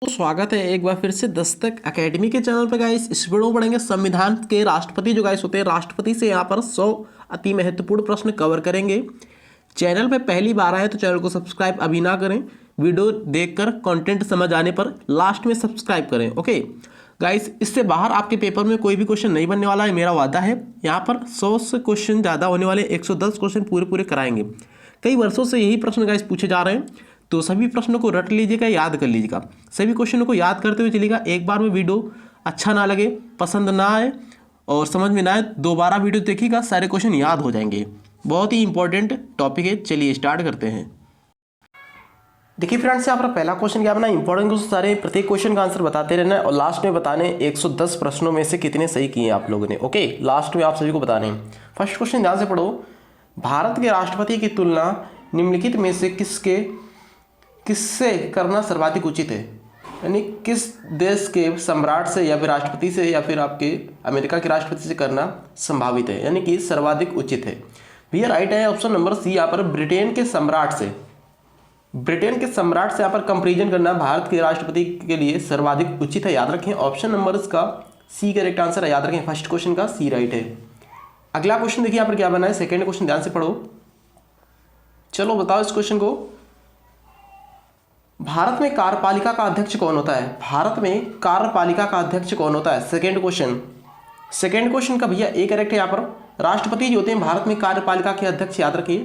तो स्वागत है एक बार फिर से दस्तक एकेडमी के चैनल पर गाइस। इस वीडियो में पढ़ेंगे संविधान के राष्ट्रपति जो गाइस होते हैं, राष्ट्रपति से यहाँ पर 100 अति महत्वपूर्ण प्रश्न कवर करेंगे। चैनल पे पहली बार आए तो चैनल को सब्सक्राइब अभी ना करें, वीडियो देखकर कंटेंट समझ आने पर लास्ट में सब्सक्राइब करें। ओके गाइस, इससे बाहर आपके पेपर में कोई भी क्वेश्चन नहीं बनने वाला है, मेरा वादा है। यहाँ पर 100 से क्वेश्चन ज़्यादा होने वाले, 110 क्वेश्चन पूरे कराएंगे। कई वर्षों से यही प्रश्न गाइस पूछे जा रहे हैं, तो सभी प्रश्नों को रट लीजिएगा, याद कर लीजिएगा। सभी क्वेश्चनों को याद करते हुए चलिएगा। एक बार में वीडियो अच्छा ना लगे, पसंद ना आए और समझ में ना आए, दोबारा वीडियो देखिएगा, सारे क्वेश्चन याद हो जाएंगे। बहुत ही इंपॉर्टेंट टॉपिक है। चलिए स्टार्ट करते हैं। देखिए फ्रेंड्स, यहाँ पर पहला क्वेश्चन क्या बना, इंपॉर्टेंट क्वेश्चन सारे, प्रत्येक क्वेश्चन का आंसर बताते रहना है और लास्ट में बताने 110 प्रश्नों में से कितने सही किए आप लोगों ने। ओके, लास्ट में आप सभी को बताने हैं। फर्स्ट क्वेश्चन ध्यान से पढ़ो। भारत के राष्ट्रपति की तुलना निम्नलिखित में से किससे करना सर्वाधिक उचित है? यानी किस देश के सम्राट से या फिर राष्ट्रपति से या फिर आपके अमेरिका के राष्ट्रपति से करना संभावित है, यानी कि सर्वाधिक उचित है। भैया राइट है ऑप्शन नंबर सी। यहाँ पर ब्रिटेन के सम्राट से यहाँ पर कंपेरिजन करना भारत के राष्ट्रपति के लिए सर्वाधिक उचित है। याद रखें, ऑप्शन नंबर इसका सी करेक्ट आंसर है। याद रखें, फर्स्ट क्वेश्चन का सी राइट है। अगला क्वेश्चन देखिए यहाँ पर क्या बना है, सेकेंड क्वेश्चन ध्यान से पढ़ो। चलो बताओ इस क्वेश्चन को। भारत में कार्यपालिका का अध्यक्ष कौन होता है? भारत में कार्यपालिका का अध्यक्ष कौन होता है? सेकेंड क्वेश्चन का भैया ए करेक्ट है। यहाँ पर राष्ट्रपति जी होते हैं भारत में कार्यपालिका के अध्यक्ष। याद रखिए,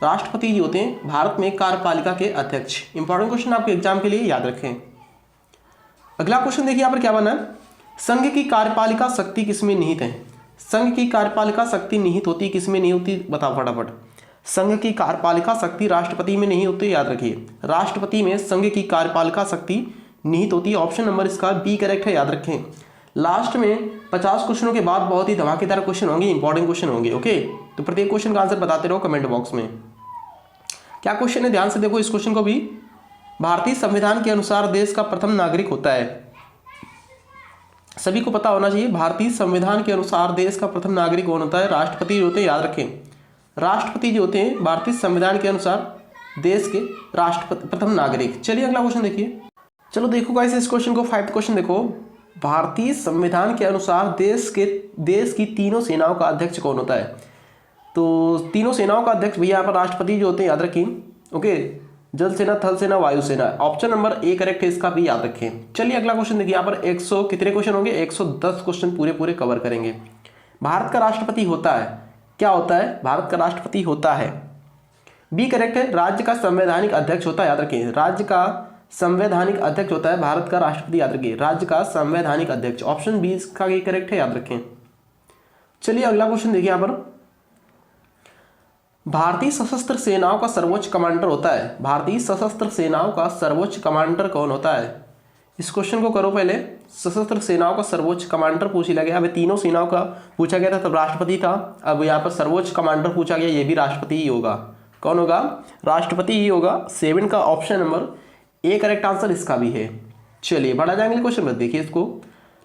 राष्ट्रपति जी होते हैं भारत में कार्यपालिका के अध्यक्ष। इंपॉर्टेंट क्वेश्चन आपके एग्जाम के लिए, याद रखें। अगला क्वेश्चन देखिए यहाँ पर क्या बना है, संघ की कार्यपालिका शक्ति किसमें निहित है? संघ की कार्यपालिका शक्ति निहित होती किसमें नहीं होती, बताओ फटाफट। संघ की कार्यपालिका शक्ति राष्ट्रपति में नहीं होती। याद रखिए, राष्ट्रपति में संघ की कार्यपालिका शक्ति निहित होती है। ऑप्शन नंबर इसका बी करेक्ट है। याद रखें, लास्ट में 50 क्वेश्चनों के बाद बहुत ही धमाकेदार क्वेश्चन होंगे, इंपॉर्टेंट क्वेश्चन होंगे। ओके, तो प्रत्येक क्वेश्चन का आंसर बताते रहो कमेंट बॉक्स में। क्या क्वेश्चन है, ध्यान से देखो इस क्वेश्चन को भी। भारतीय संविधान के अनुसार देश का प्रथम नागरिक होता है, सभी को पता होना चाहिए। भारतीय संविधान के अनुसार देश का प्रथम नागरिक कौन होता है? राष्ट्रपति होते हैं। याद रखें, राष्ट्रपति जो होते हैं भारतीय संविधान के अनुसार देश के राष्ट्रपति प्रथम नागरिक। चलिए अगला क्वेश्चन देखिए। चलो देखो गाइस इस क्वेश्चन को, 5th क्वेश्चन देखो। भारतीय संविधान के अनुसार देश की तीनों सेनाओं का अध्यक्ष कौन होता है? तो तीनों सेनाओं का अध्यक्ष भैया यहाँ पर राष्ट्रपति जो होते हैं। याद रखें, ओके, जल सेना, थल सेना, वायु सेना। ऑप्शन नंबर ए करेक्ट है, इसका भी याद रखें। चलिए अगला क्वेश्चन देखिए। यहाँ पर 100 कितने क्वेश्चन होंगे, 110 क्वेश्चन पूरे कवर करेंगे। भारत का राष्ट्रपति होता है, क्या होता है? भारत का राष्ट्रपति होता है, बी करेक्ट है, राज्य का संवैधानिक अध्यक्ष होता है। याद रखिए, राज्य का संवैधानिक अध्यक्ष होता है भारत का राष्ट्रपति। याद रखिए, राज्य का संवैधानिक अध्यक्ष। ऑप्शन बी इसका भी करेक्ट है, याद रखें। चलिए अगला क्वेश्चन देखिए। यहाँ पर भारतीय सशस्त्र सेनाओं का सर्वोच्च कमांडर होता है, भारतीय सशस्त्र सेनाओं का सर्वोच्च कमांडर कौन होता है? इस क्वेश्चन को करो पहले। सशस्त्र सेनाओं का सर्वोच्च कमांडर पूछ लिया गया। अब तीनों सेनाओं का पूछा गया था तब राष्ट्रपति था, अब यहाँ पर सर्वोच्च कमांडर पूछा गया, ये भी राष्ट्रपति ही होगा। कौन होगा? राष्ट्रपति ही होगा। 7 का option number A correct answer इसका भी है। चलिए बढ़ा जाएंगे क्वेश्चन में, देखिए इसको।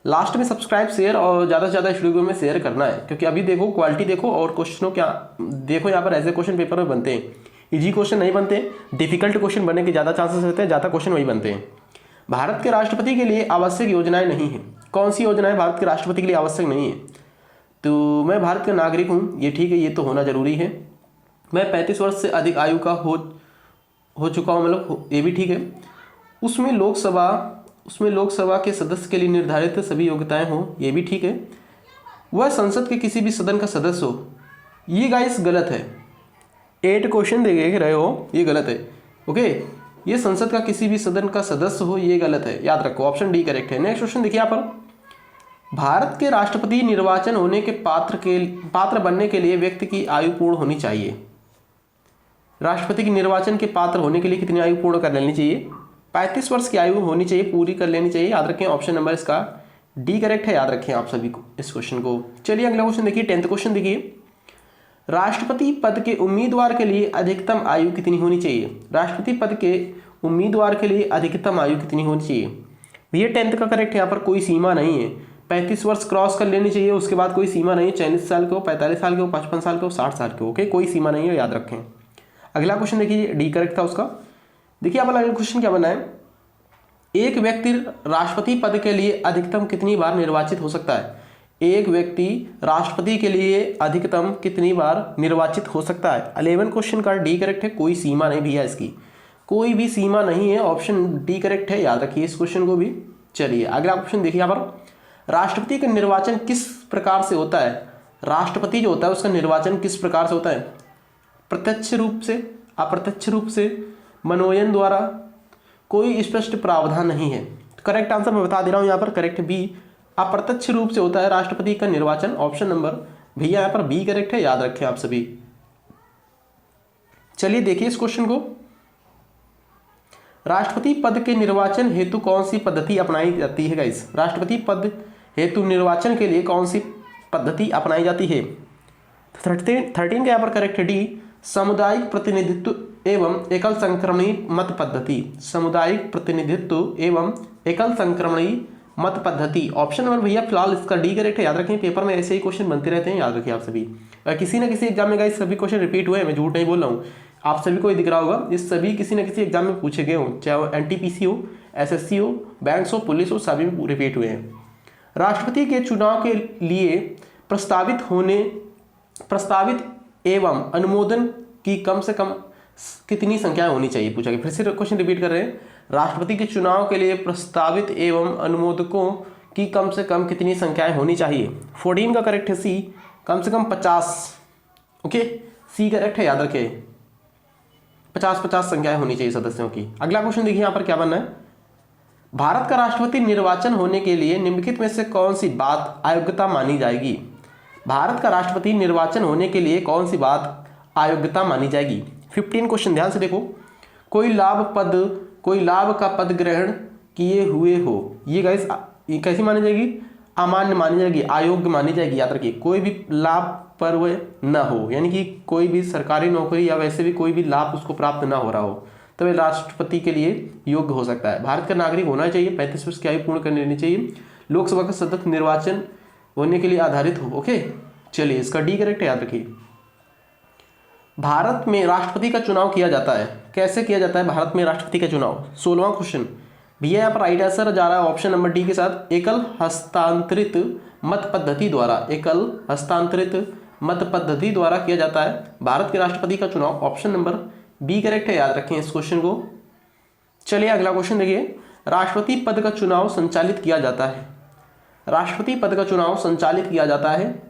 लास्ट में सब्सक्राइब, शेयर और ज़्यादा से ज़्यादा इस वीडियो में शेयर करना है, क्योंकि अभी देखो क्वालिटी देखो और क्वेश्चनों क्या देखो। यहाँ पर ऐसे क्वेश्चन पेपर में बनते हैं, इजी क्वेश्चन नहीं बनते, डिफिकल्ट क्वेश्चन बनने के ज़्यादा चांसेस रहते हैं, ज़्यादा क्वेश्चन वही बनते हैं। भारत के राष्ट्रपति के लिए आवश्यक योजनाएं नहीं हैं। कौन सी योजनाएं भारत के राष्ट्रपति के लिए आवश्यक नहीं है? तो मैं भारत का नागरिक हूँ, ये ठीक है, ये तो होना जरूरी है। मैं 35 वर्ष से अधिक आयु का हो चुका हूँ, मतलब ये भी ठीक है। उसमें लोकसभा के सदस्य के लिए निर्धारित सभी योग्यताएं हों, ये भी ठीक है। वह संसद के किसी भी सदन का सदस्य हो, ये गाइस गलत है। 8 क्वेश्चन देख रहे हो, ये गलत है। ओके, ये संसद का किसी भी सदन का सदस्य हो, ये गलत है, याद रखो। ऑप्शन डी करेक्ट है। नेक्स्ट क्वेश्चन देखिए यहाँ पर। भारत के राष्ट्रपति निर्वाचन होने के पात्र बनने के लिए व्यक्ति की आयु पूर्ण होनी चाहिए। राष्ट्रपति के निर्वाचन के पात्र होने के लिए कितनी आयु पूर्ण कर लेनी चाहिए? 35 वर्ष की आयु होनी चाहिए, पूरी कर लेनी चाहिए। याद रखें, ऑप्शन नंबर इसका डी करेक्ट है। याद रखें आप सभी को इस क्वेश्चन को। चलिए अगला क्वेश्चन देखिए, 10th क्वेश्चन देखिए। राष्ट्रपति पद के उम्मीदवार के लिए अधिकतम आयु कितनी होनी चाहिए? राष्ट्रपति पद के उम्मीदवार के लिए अधिकतम आयु कितनी होनी चाहिए? भैया 10th का करेक्ट है, यहाँ पर कोई सीमा नहीं है। 35 वर्ष क्रॉस कर लेनी चाहिए, उसके बाद कोई सीमा नहीं है। 40 साल के हो, 45 साल के हो, 55 साल के हो, 60 साल के हो। ओके, कोई सीमा नहीं है, याद रखें। अगला क्वेश्चन देखिए, डी करेक्ट था उसका। देखिए आप अगला क्वेश्चन क्या बना है, एक व्यक्ति राष्ट्रपति पद के लिए अधिकतम कितनी बार निर्वाचित हो सकता है? एक व्यक्ति राष्ट्रपति के लिए अधिकतम कितनी बार निर्वाचित हो सकता है? 11 क्वेश्चन का डी करेक्ट है, कोई सीमा नहीं भैया, इसकी कोई भी सीमा नहीं है, ऑप्शन डी करेक्ट है, याद रखिए इस क्वेश्चन को भी। चलिए अगला क्वेश्चन देखिए यहाँ पर, राष्ट्रपति का निर्वाचन किस प्रकार से होता है? राष्ट्रपति जो होता है उसका निर्वाचन किस प्रकार से होता है? प्रत्यक्ष रूप से, अप्रत्यक्ष रूप से, मनोनयन द्वारा, कोई स्पष्ट प्रावधान नहीं है। करेक्ट आंसर मैं बता दे रहा हूं यहाँ पर, करेक्ट बी, अप्रत्यक्ष रूप से होता है राष्ट्रपति का निर्वाचन, ऑप्शन नंबर भैया यहाँ पर बी करेक्ट है, याद रखें आप सभी। चलिए देखिए इस क्वेश्चन को, राष्ट्रपति पद के निर्वाचन हेतु कौन सी पद्धति अपनाई जाती है गाइस? राष्ट्रपति पद हेतु निर्वाचन के लिए कौन सी पद्धति अपनाई जाती है? 13 का यहाँ पर करेक्ट है डी, सामुदायिक प्रतिनिधित्व एवं एकल संक्रमणी मत पद्धति। सामुदायिक प्रतिनिधित्व एवं एकल संक्रमणी मत पद्धति, ऑप्शन नंबर भैया फिलहाल इसका डी करेक्ट है, याद रखें पेपर में ऐसे ही क्वेश्चन बनते रहते हैं, याद रखिए आप सभी। किसी न किसी एग्जाम में गाइस सभी क्वेश्चन रिपीट हुए हैं, मैं झूठ नहीं बोल रहा हूँ, आप सभी को ये दिख रहा होगा, ये सभी किसी न किसी एग्जाम में पूछे गए हों, चाहे वो एनटीपीसी हो, एसएससी हो, बैंक्स हो, पुलिस हो, सभी में रिपीट हुए हैं। राष्ट्रपति के चुनाव के लिए प्रस्तावित एवं अनुमोदन की कम से कम कितनी संख्याएं होनी चाहिए, पूछा गया। फिर से क्वेश्चन रिपीट कर रहे हैं, राष्ट्रपति के चुनाव के लिए प्रस्तावित एवं अनुमोदकों की कम से कम कितनी संख्याएं होनी चाहिए? 14 का करेक्ट है सी, कम से कम 50, ओके सी करेक्ट है, याद रखें 50 संख्याएं होनी चाहिए सदस्यों की। अगला क्वेश्चन देखिए यहाँ पर क्या बनना है, भारत का राष्ट्रपति निर्वाचन होने के लिए निम्नलिखित में से कौन सी बात अयोग्यता मानी जाएगी? भारत का राष्ट्रपति निर्वाचन होने के लिए कौन सी बात अयोग्यता मानी जाएगी? 15 क्वेश्चन ध्यान से देखो, कोई लाभ का पद ग्रहण किए हुए हो, ये गाइस ये कैसी मानी जाएगी? अमान्य मानी जाएगी, अयोग्य मानी जाएगी, याद रखिए। कोई भी लाभ पर वह न हो, यानी कि कोई भी सरकारी नौकरी या वैसे भी कोई भी लाभ उसको प्राप्त ना हो रहा हो, तो वह राष्ट्रपति के लिए योग्य हो सकता है। भारत का नागरिक होना चाहिए, 35 वर्ष की आयु पूर्ण कर लेनी चाहिए, लोकसभा का सतत निर्वाचन होने के लिए आधारित हो, ओके। चलिए इसका डी करेक्ट है, याद रखिए। भारत में राष्ट्रपति का चुनाव किया जाता है, कैसे किया जाता है भारत में राष्ट्रपति का चुनाव? 16वां क्वेश्चन भैया यहाँ पर राइट आंसर जा रहा है ऑप्शन नंबर डी के साथ, एकल हस्तांतरित मत पद्धति द्वारा, एकल हस्तांतरित मत पद्धति द्वारा किया जाता है भारत के राष्ट्रपति का चुनाव, ऑप्शन नंबर बी करेक्ट है, याद रखें इस क्वेश्चन को। चलिए अगला क्वेश्चन देखिए, राष्ट्रपति पद का चुनाव संचालित किया जाता है, राष्ट्रपति पद का चुनाव संचालित किया जाता है,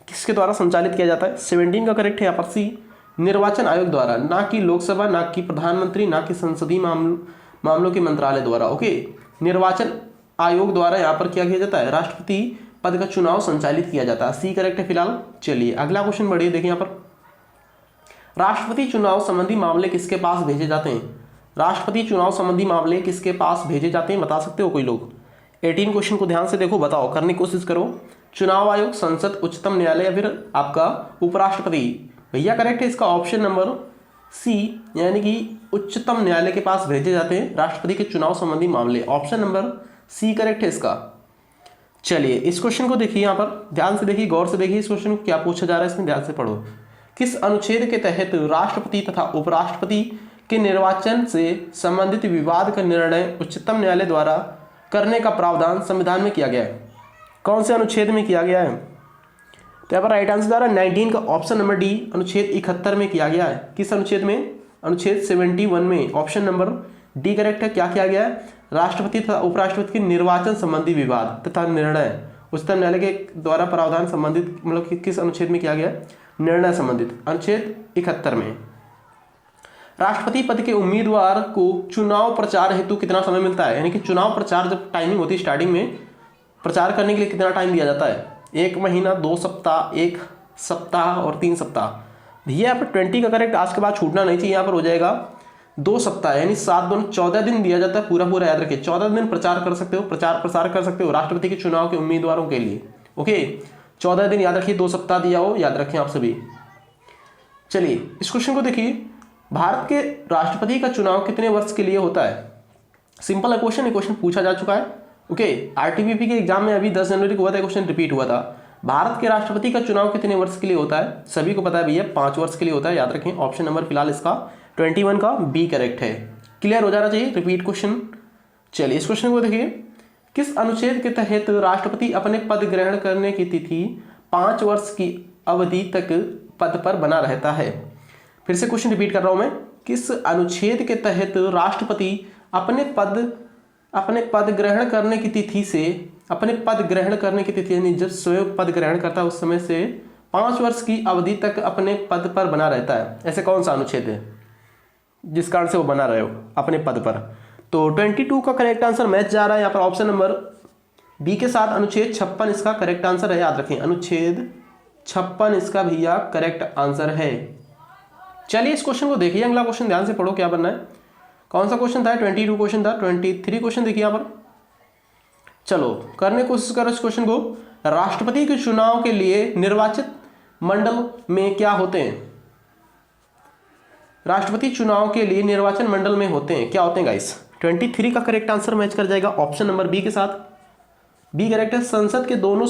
किसके द्वारा संचालित किया जाता है? 17 का करेक्ट है यहाँ पर सी, निर्वाचन आयोग द्वारा, ना कि लोकसभा, ना कि प्रधानमंत्री, ना कि संसदीय मामलों के मंत्रालय द्वारा, ओके। निर्वाचन आयोग द्वारा यहाँ पर क्या किया जाता है? राष्ट्रपति पद का चुनाव संचालित किया जाता है, सी करेक्ट है फिलहाल। चलिए अगला क्वेश्चन बढ़िए, देखिए यहाँ पर, राष्ट्रपति चुनाव संबंधी मामले किसके पास भेजे जाते हैं? राष्ट्रपति चुनाव संबंधी मामले किसके पास भेजे जाते हैं, बता सकते हो कोई लोग? 18 क्वेश्चन को ध्यान से देखो, बताओ, करने की कोशिश करो। चुनाव आयोग, संसद, उच्चतम न्यायालय या फिर आपका उपराष्ट्रपति? भैया करेक्ट है इसका ऑप्शन नंबर सी, यानी कि उच्चतम न्यायालय के पास भेजे जाते हैं राष्ट्रपति के चुनाव संबंधी मामले, ऑप्शन नंबर सी करेक्ट है इसका। चलिए इस क्वेश्चन को देखिए, यहाँ पर ध्यान से देखिए, गौर से देखिए इस क्वेश्चन को क्या पूछा जा रहा है, इसमें ध्यान से पढ़ो। किस अनुच्छेद के तहत राष्ट्रपति तथा उपराष्ट्रपति के निर्वाचन से संबंधित विवाद का निर्णय उच्चतम न्यायालय द्वारा करने का प्रावधान संविधान में किया गया है? कौन से अनुच्छेद में किया गया है? तो यहाँ पर राइट आंसर द्वारा 19 का ऑप्शन नंबर डी, अनुच्छेद 71 में किया गया है। किस अनुच्छेद में? अनुच्छेद 71 में, ऑप्शन नंबर डी करेक्ट है। क्या किया गया है? राष्ट्रपति तथा उपराष्ट्रपति के निर्वाचन संबंधी विवाद तथा निर्णय उच्चतम न्यायालय के द्वारा प्रावधान संबंधित, मतलब किस अनुच्छेद में किया गया? निर्णय संबंधित, अनुच्छेद 71 में। राष्ट्रपति पद के उम्मीदवार को चुनाव प्रचार हेतु कितना समय मिलता है? यानी कि चुनाव प्रचार जब टाइमिंग होती है स्टार्टिंग में, प्रचार करने के लिए कितना टाइम दिया जाता है? 1 महीना, 2 सप्ताह, 1 सप्ताह और 3 सप्ताह। भैया यहाँ पर 20 का करेक्ट आज के बाद छूटना नहीं चाहिए, यहाँ पर हो जाएगा 2 सप्ताह, यानी 7 दूनी 14 दिन दिया जाता है, पूरा पूरा याद रखिए। 14 दिन प्रचार कर सकते हो, प्रचार प्रसार कर सकते हो राष्ट्रपति के चुनाव के उम्मीदवारों के लिए, ओके। 14 दिन याद रखिए, 2 सप्ताह दिया हो, याद रखें आप सभी। चलिए इस क्वेश्चन को देखिए, भारत के राष्ट्रपति का चुनाव कितने वर्ष के लिए होता है? सिंपल है क्वेश्चन, ये क्वेश्चन पूछा जा चुका है, ओके। आरटीबीपी के एग्जाम में अभी 10 जनवरी को हुआ था, क्वेश्चन रिपीट हुआ था। भारत के राष्ट्रपति का चुनाव कितने वर्ष के लिए होता है? सभी को पता है भैया, 5 वर्ष के लिए होता है, याद रखें। ऑप्शन नंबर फिलहाल इसका 21 का बी करेक्ट है। क्लियर हो जाना चाहिए। रिपीट क्वेश्चन चलिए इस क्वेश्चन को देखिए, किस अनुच्छेद के तहत राष्ट्रपति अपने पद ग्रहण करने की तिथि 5 वर्ष की अवधि तक पद पर बना रहता है। फिर से क्वेश्चन रिपीट कर रहा हूं मैं, किस अनुच्छेद के तहत राष्ट्रपति अपने पद ग्रहण करने की तिथि से, अपने पद ग्रहण करने की तिथि यानी जब स्वयं पद ग्रहण करता है उस समय से 5 वर्ष की अवधि तक अपने पद पर बना रहता है। ऐसे कौन सा अनुच्छेद है जिस कारण से वो बना रहे हो अपने पद पर? तो 22 का करेक्ट आंसर मैच जा रहा है यहाँ पर ऑप्शन नंबर बी के साथ। अनुच्छेद 56 इसका करेक्ट आंसर है, याद रखें अनुच्छेद 56 इसका भैया करेक्ट आंसर है। चलिए इस क्वेश्चन को देखिए, अगला क्वेश्चन ध्यान से पढ़ो क्या बनना है। कौन सा क्वेश्चन था? 22 क्वेश्चन था। 23 क्वेश्चन देखिए यहाँ पर, चलो करने की कोशिश करो इस क्वेश्चन को। राष्ट्रपति के चुनाव के लिए निर्वाचित मंडल में क्या होते हैं? राष्ट्रपति चुनाव के लिए निर्वाचन मंडल में होते हैं, क्या होते हैं गाइस? 23 का करेक्ट आंसर मैच कर जाएगा ऑप्शन नंबर बी के साथ। बी करेक्ट है। संसद के दोनों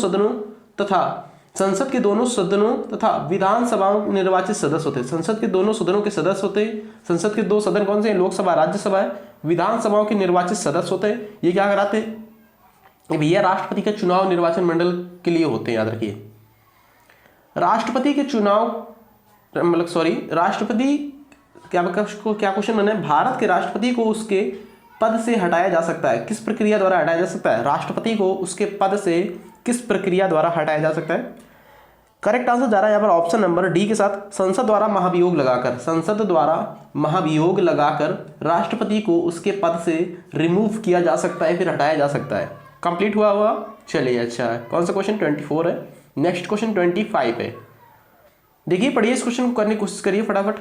सदनों तथा विधानसभाओं के निर्वाचित सदस्य होते हैं। संसद के दोनों सदनों के सदस्य होते हैं। संसद के 2 सदन कौन से हैं? लोकसभा, राज्यसभा है। विधानसभाओं के निर्वाचित सदस्य होते हैं। ये क्या कराते हैं भैया? राष्ट्रपति का चुनाव निर्वाचन मंडल के लिए होते हैं, याद रखिए। राष्ट्रपति के चुनाव राष्ट्रपति क्या क्वेश्चन बना है? भारत के राष्ट्रपति को उसके पद से हटाया जा सकता है, किस प्रक्रिया द्वारा हटाया जा सकता है? राष्ट्रपति को उसके पद से किस प्रक्रिया द्वारा हटाया जा सकता है? करेक्ट आंसर जा रहा है यहाँ पर ऑप्शन नंबर डी के साथ, संसद द्वारा महाभियोग लगाकर। संसद द्वारा महाभियोग लगाकर राष्ट्रपति को उसके पद से रिमूव किया जा सकता है, फिर हटाया जा सकता है। कंप्लीट हुआ। चलिए अच्छा है। कौन सा क्वेश्चन? 24 है। नेक्स्ट क्वेश्चन 25 है। देखिए पढ़िए इस क्वेश्चन को, करने की कोशिश करिए फटाफट।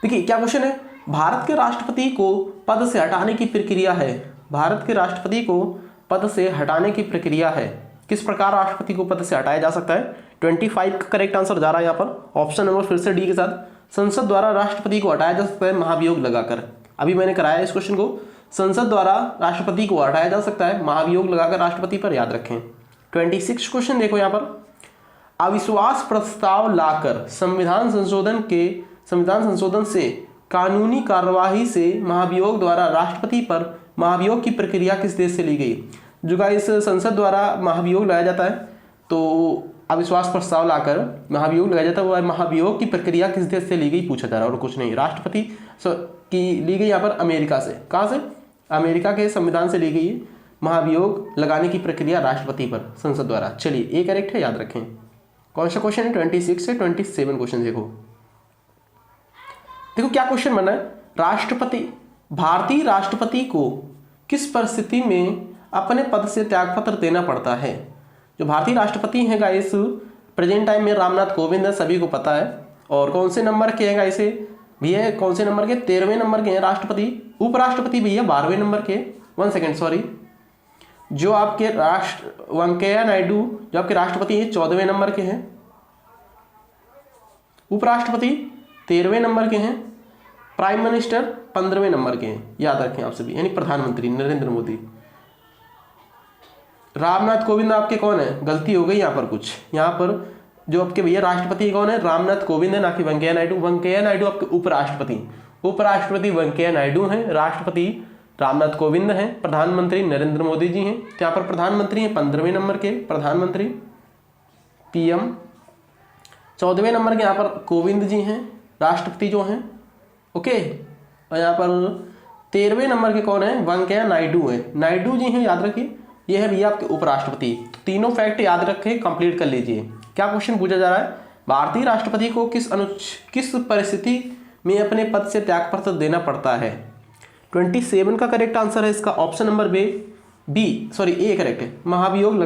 देखिए क्या क्वेश्चन है? भारत के राष्ट्रपति को पद से हटाने की प्रक्रिया है। भारत के राष्ट्रपति को पद से हटाने की प्रक्रिया है। किस प्रकार राष्ट्रपति को पद से हटाया जा सकता है? 25 का करेक्ट आंसर जा रहा है यहाँ पर ऑप्शन नंबर फिर से डी के साथ, संसद द्वारा राष्ट्रपति को हटाया जा सकता है महाभियोग लगाकर। अभी मैंने कराया इस क्वेश्चन को, संसद द्वारा राष्ट्रपति को हटाया जा सकता है महाभियोग लगाकर राष्ट्रपति पर, याद रखें। 26 क्वेश्चन देखो यहाँ पर, अविश्वास प्रस्ताव लाकर संविधान संशोधन से कानूनी कार्यवाही से महाभियोग द्वारा राष्ट्रपति पर महाभियोग की प्रक्रिया किस देश से ली गई? जो गाइस संसद द्वारा महाभियोग लगाया जाता है, तो अविश्वास प्रस्ताव लाकर महाभियोग लगाया जाता है, वो महाभियोग की प्रक्रिया किस देश से ली गई पूछा जा रहा है, और कुछ नहीं। राष्ट्रपति की ली गई यहाँ पर अमेरिका से। कहाँ से? अमेरिका के संविधान से ली गई महाभियोग लगाने की प्रक्रिया राष्ट्रपति पर संसद द्वारा। चलिए ये करेक्ट है, याद रखें। कौन सा क्वेश्चन है? 26 से 27 क्वेश्चन देखो क्या क्वेश्चन बना है। भारतीय राष्ट्रपति को किस परिस्थिति में अपने पद से त्यागपत्र देना पड़ता है? जो भारतीय राष्ट्रपति हैं गाइस प्रेजेंट टाइम में रामनाथ कोविंद है, सभी को पता है। और कौन से नंबर के हैं गाइस भैया? कौन से नंबर के? 13वें नंबर के हैं राष्ट्रपति। उपराष्ट्रपति भैया 12वें नंबर के। 1 सेकेंड सॉरी, जो आपके वेंकैया नायडू जो आपके राष्ट्रपति हैं 14वें नंबर के हैं। उपराष्ट्रपति 13वें नंबर के हैं। प्राइम मिनिस्टर 15वें नंबर के हैं, याद रखें आप सभी, यानी प्रधानमंत्री नरेंद्र मोदी। रामनाथ कोविंद आपके कौन है? गलती हो गई यहाँ पर कुछ, यहाँ पर जो आपके भैया राष्ट्रपति कौन है? रामनाथ कोविंद है, ना कि वेंकैया नायडू। वेंकैया नायडू आपके उपराष्ट्रपति वेंकैया नायडू हैं, राष्ट्रपति रामनाथ कोविंद हैं, प्रधानमंत्री नरेंद्र मोदी जी हैं। तो यहाँ पर प्रधानमंत्री हैं 15वें नंबर के प्रधानमंत्री पीएम। 14वें नंबर के यहाँ पर कोविंद जी हैं, राष्ट्रपति जो हैं, ओके। और यहाँ पर 13वें नंबर के कौन है? वेंकैया नायडू है, नायडू जी हैं, याद रखिए। ये है भैया आपके उपराष्ट्रपति। तीनों फैक्ट याद रखें, कंप्लीट कर लीजिए। क्या क्वेश्चन पूछा जा रहा है? भारतीय राष्ट्रपति को किस परिस्थिति में अपने पद से त्यागपत्र देना पड़ता है? 27 का करेक्ट आंसर है इसका ऑप्शन नंबर ए करेक्ट है। महाभियोग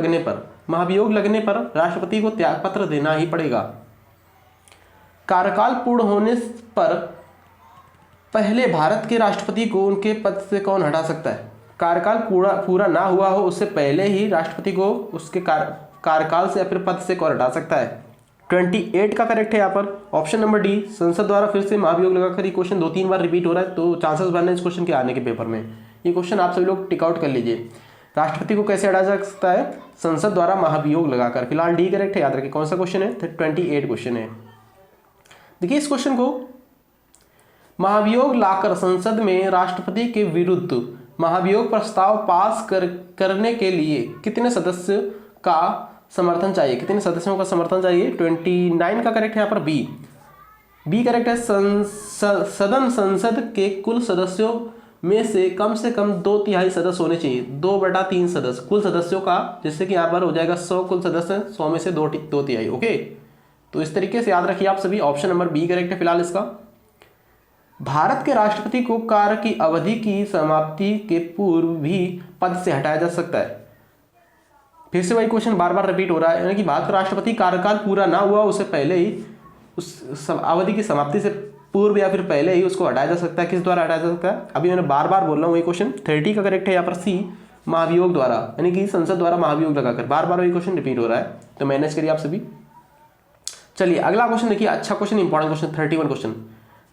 लगने पर राष्ट्रपति को त्यागपत्र देना ही पड़ेगा। कार्यकाल पूर्ण होने पर पहले भारत के राष्ट्रपति को उनके पद से कौन हटा सकता है? कार्यकाल पूरा ना हुआ हो उससे पहले ही राष्ट्रपति को उसके कार्यकाल से अपने पद से कौन हटा सकता है? 28 का करेक्ट है यहाँ पर ऑप्शन नंबर डी, संसद द्वारा फिर से महाभियोग लगाकर। ये क्वेश्चन 2-3 बार रिपीट हो रहा है, तो चांसेस बन रहे हैं इस क्वेश्चन के आने के पेपर में। ये क्वेश्चन आप सभी लोग टिक आउट कर लीजिए। राष्ट्रपति को कैसे हटाया जा सकता है? संसद द्वारा महाभियोग लगाकर। फिलहाल डी करेक्ट है, याद रखिए। कौन सा क्वेश्चन है? 28 क्वेश्चन है। देखिए इस क्वेश्चन को, महाभियोग लाकर संसद में राष्ट्रपति के विरुद्ध महाभियोग प्रस्ताव पास करने के लिए कितने सदस्य का समर्थन चाहिए? कितने सदस्यों का समर्थन चाहिए? 29 का करेक्ट है यहाँ पर बी करेक्ट है। सदन संसद के कुल सदस्यों में से कम 2/3 सदस्य होने चाहिए। 2/3 सदस्य कुल सदस्यों का, जैसे कि यहाँ पर हो जाएगा 100 कुल सदस्य, 100 में से 2/3। ओके, तो इस तरीके से याद रखिए आप सभी। ऑप्शन नंबर बी करेक्ट है फिलहाल इसका। भारत के राष्ट्रपति को कार्य की अवधि की समाप्ति के पूर्व भी पद से हटाया जा सकता है। फिर से वही क्वेश्चन बार बार रिपीट हो रहा है, यानी कि भारत का राष्ट्रपति कार्यकाल पूरा ना हुआ उससे पहले ही, उस अवधि की समाप्ति से पूर्व या फिर पहले ही उसको हटाया जा सकता है। किस द्वारा हटाया जा सकता है? अभी मैंने बार बार बोल रहा हूँ, ये क्वेश्चन 30 का करेक्ट है यहाँ पर सी, महाभियोग द्वारा, यानी कि संसद द्वारा महाभियोग लगाकर। बार बार वही क्वेश्चन रिपीट हो रहा है, तो मैनेज करिए आप सभी। चलिए अगला क्वेश्चन देखिए, अच्छा क्वेश्चन, इंपॉर्टेंट क्वेश्चन, 31 क्वेश्चन।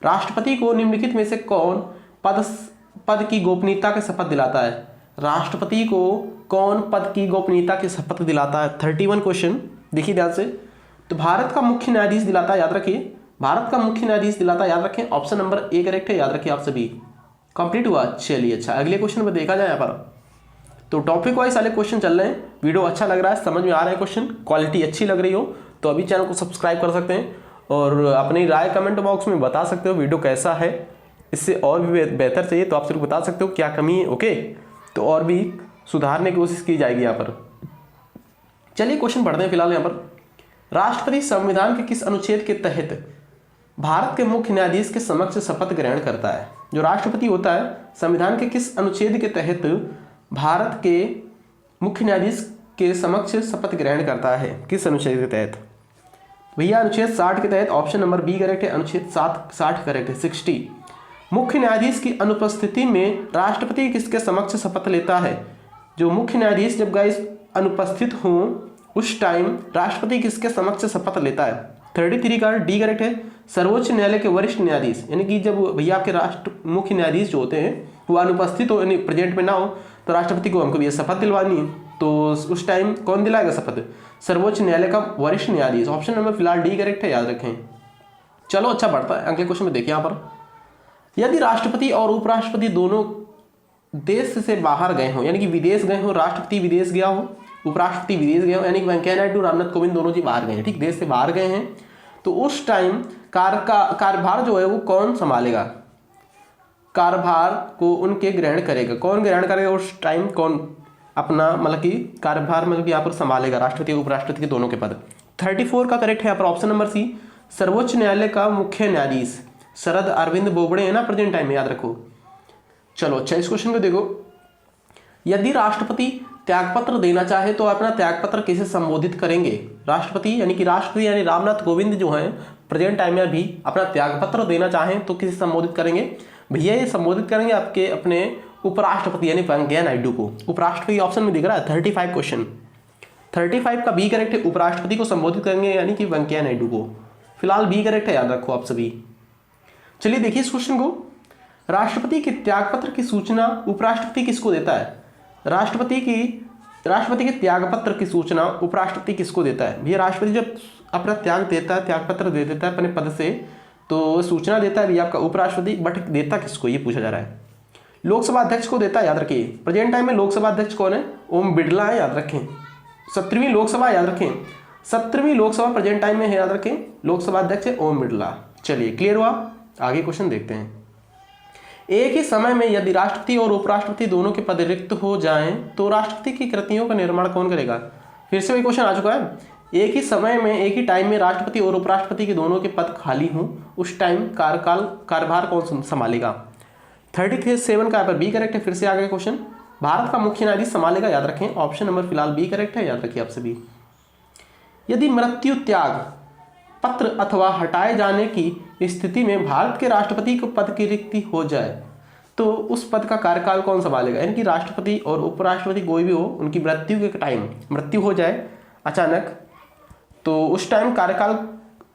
राष्ट्रपति को निम्नलिखित में से कौन पद की गोपनीयता की शपथ दिलाता है? राष्ट्रपति को कौन पद की गोपनीयता की शपथ दिलाता है? 31 क्वेश्चन देखिए ध्यान से। तो भारत का मुख्य न्यायाधीश दिलाता है, याद रखिए, भारत का मुख्य न्यायाधीश दिलाता है, याद रखें। ऑप्शन नंबर ए करेक्ट है, याद रखिए आप सभी। कंप्लीट हुआ। चलिए अच्छा, अगले क्वेश्चन में देखा जाए यहाँ पर। तो टॉपिक वाइज सारे क्वेश्चन चल रहे हैं, वीडियो अच्छा लग रहा है, समझ में आ रहे हैं क्वेश्चन, क्वालिटी अच्छी लग रही हो तो अभी चैनल को सब्सक्राइब कर सकते हैं और अपनी राय कमेंट बॉक्स में बता सकते हो वीडियो कैसा है, इससे और भी बेहतर चाहिए तो आप सिर्फ बता सकते हो क्या कमी है। ओके, तो और भी सुधारने की कोशिश की जाएगी यहाँ पर। चलिए क्वेश्चन पढ़ते हैं फिलहाल यहाँ पर। राष्ट्रपति संविधान के किस अनुच्छेद के तहत भारत के मुख्य न्यायाधीश के समक्ष शपथ ग्रहण करता है? जो राष्ट्रपति होता है संविधान के किस अनुच्छेद के तहत भारत के मुख्य न्यायाधीश के समक्ष शपथ ग्रहण करता है? किस अनुच्छेद के तहत भैया? अनुच्छेद 60 के तहत। ऑप्शन नंबर बी करेक्ट है, अनुच्छेद 60 करेक्ट है, 60। मुख्य न्यायाधीश की अनुपस्थिति में राष्ट्रपति किसके समक्ष शपथ लेता है? जो मुख्य न्यायाधीश जब गाइस अनुपस्थित हों उस टाइम राष्ट्रपति किसके समक्ष शपथ लेता है? 33 का डी करेक्ट है, सर्वोच्च न्यायालय के वरिष्ठ न्यायाधीश। यानी कि जब भैया आपके मुख्य न्यायाधीश जो होते हैं वो अनुपस्थित हो, यानी प्रेजेंट में ना हो, तो राष्ट्रपति को हमको ये शपथ दिलवानी है, तो उस टाइम कौन दिलाएगा शपथ? सर्वोच्च न्यायालय का वरिष्ठ न्यायाधीश। ऑप्शन नंबर फिलहाल डी करेक्ट है, याद रखें। चलो अच्छा बढ़ता है, अगले क्वेश्चन में देखिए यहाँ पर। यदि राष्ट्रपति और उपराष्ट्रपति दोनों देश से बाहर गए हों, यानी कि विदेश गए हों, राष्ट्रपति विदेश गया हो, उपराष्ट्रपति विदेश गए हो, यानी कि वेंकैया नायडू, रामनाथ कोविंद दोनों जी बाहर गए हैं, ठीक, देश से बाहर गए हैं, तो उस टाइम कार्यभार जो है वो कौन संभालेगा? कार्यभार को उनके ग्रहण करेगा, कौन ग्रहण करेगा उस टाइम? कौन अपना मतलब कि कार्यभार मतलब यहाँ पर संभालेगा? राष्ट्रपति उपराष्ट्रपति के दोनों के पद। 34 का करेक्ट है यहाँ पर, ऑप्शन नंबर सी, सर्वोच्च न्यायालय का मुख्य न्यायाधीश शरद अरविंद बोबड़े है ना प्रेजेंट टाइम में, याद रखो। चलो अच्छा, इस क्वेश्चन को देखो। यदि राष्ट्रपति त्यागपत्र देना चाहे तो अपना त्यागपत्र किसे संबोधित करेंगे? राष्ट्रपति यानी रामनाथ कोविंद जो हैं प्रेजेंट टाइम में भी अपना त्यागपत्र देना चाहें तो किसे संबोधित करेंगे? भैया ये संबोधित करेंगे आपके अपने उपराष्ट्रपति यानी वेंकैया नायडू को। उपराष्ट्रपति ऑप्शन में दिख रहा है 35 क्वेश्चन, 35 का बी करेक्ट है, उपराष्ट्रपति को संबोधित करेंगे यानी कि वेंकैया नायडू को। फिलहाल बी करेक्ट है, याद रखो आप सभी। चलिए देखिए इस क्वेश्चन को। राष्ट्रपति के त्यागपत्र की सूचना उपराष्ट्रपति किसको देता है? राष्ट्रपति के त्यागपत्र की सूचना उपराष्ट्रपति किसको देता है? भैया राष्ट्रपति जब अपना त्याग देता है, त्यागपत्र दे देता है अपने पद से, तो सूचना देता है भैया आपका उपराष्ट्रपति, बट देता किसको ये पूछा जा रहा है। लोकसभा अध्यक्ष को देता है, याद रखिए। प्रेजेंट टाइम में लोकसभा अध्यक्ष कौन है? ओम बिरला है, याद रखें। 17वीं लोकसभा, याद रखें, 17वीं लोकसभा प्रेजेंट टाइम में है, याद रखें। लोकसभा अध्यक्ष है ओम बिरला। चलिए क्लियर हुआ, आगे क्वेश्चन देखते हैं। एक ही समय में यदि राष्ट्रपति और उपराष्ट्रपति दोनों के पद रिक्त हो जाएं तो राष्ट्रपति की कृतियों का निर्माण कौन करेगा? फिर से वही क्वेश्चन आ चुका है। एक ही समय में, एक ही टाइम में राष्ट्रपति और उपराष्ट्रपति के दोनों के पद खाली हों उस टाइम कार्यभार कौन संभालेगा? 37 का यहाँ पर बी करेक्ट है। फिर से आगे क्वेश्चन, भारत का मुख्य न्यायाधीश संभालेगा, याद रखें। ऑप्शन नंबर फिलहाल बी करेक्ट है, याद रखिए आप सभी। यदि मृत्यु त्याग पत्र अथवा हटाए जाने की स्थिति में भारत के राष्ट्रपति को पद की रिक्ति हो जाए तो उस पद का कार्यकाल कौन संभालेगा? यानी कि राष्ट्रपति और उपराष्ट्रपति कोई भी हो, उनकी मृत्यु के टाइम मृत्यु हो जाए अचानक, तो उस टाइम कार्यकाल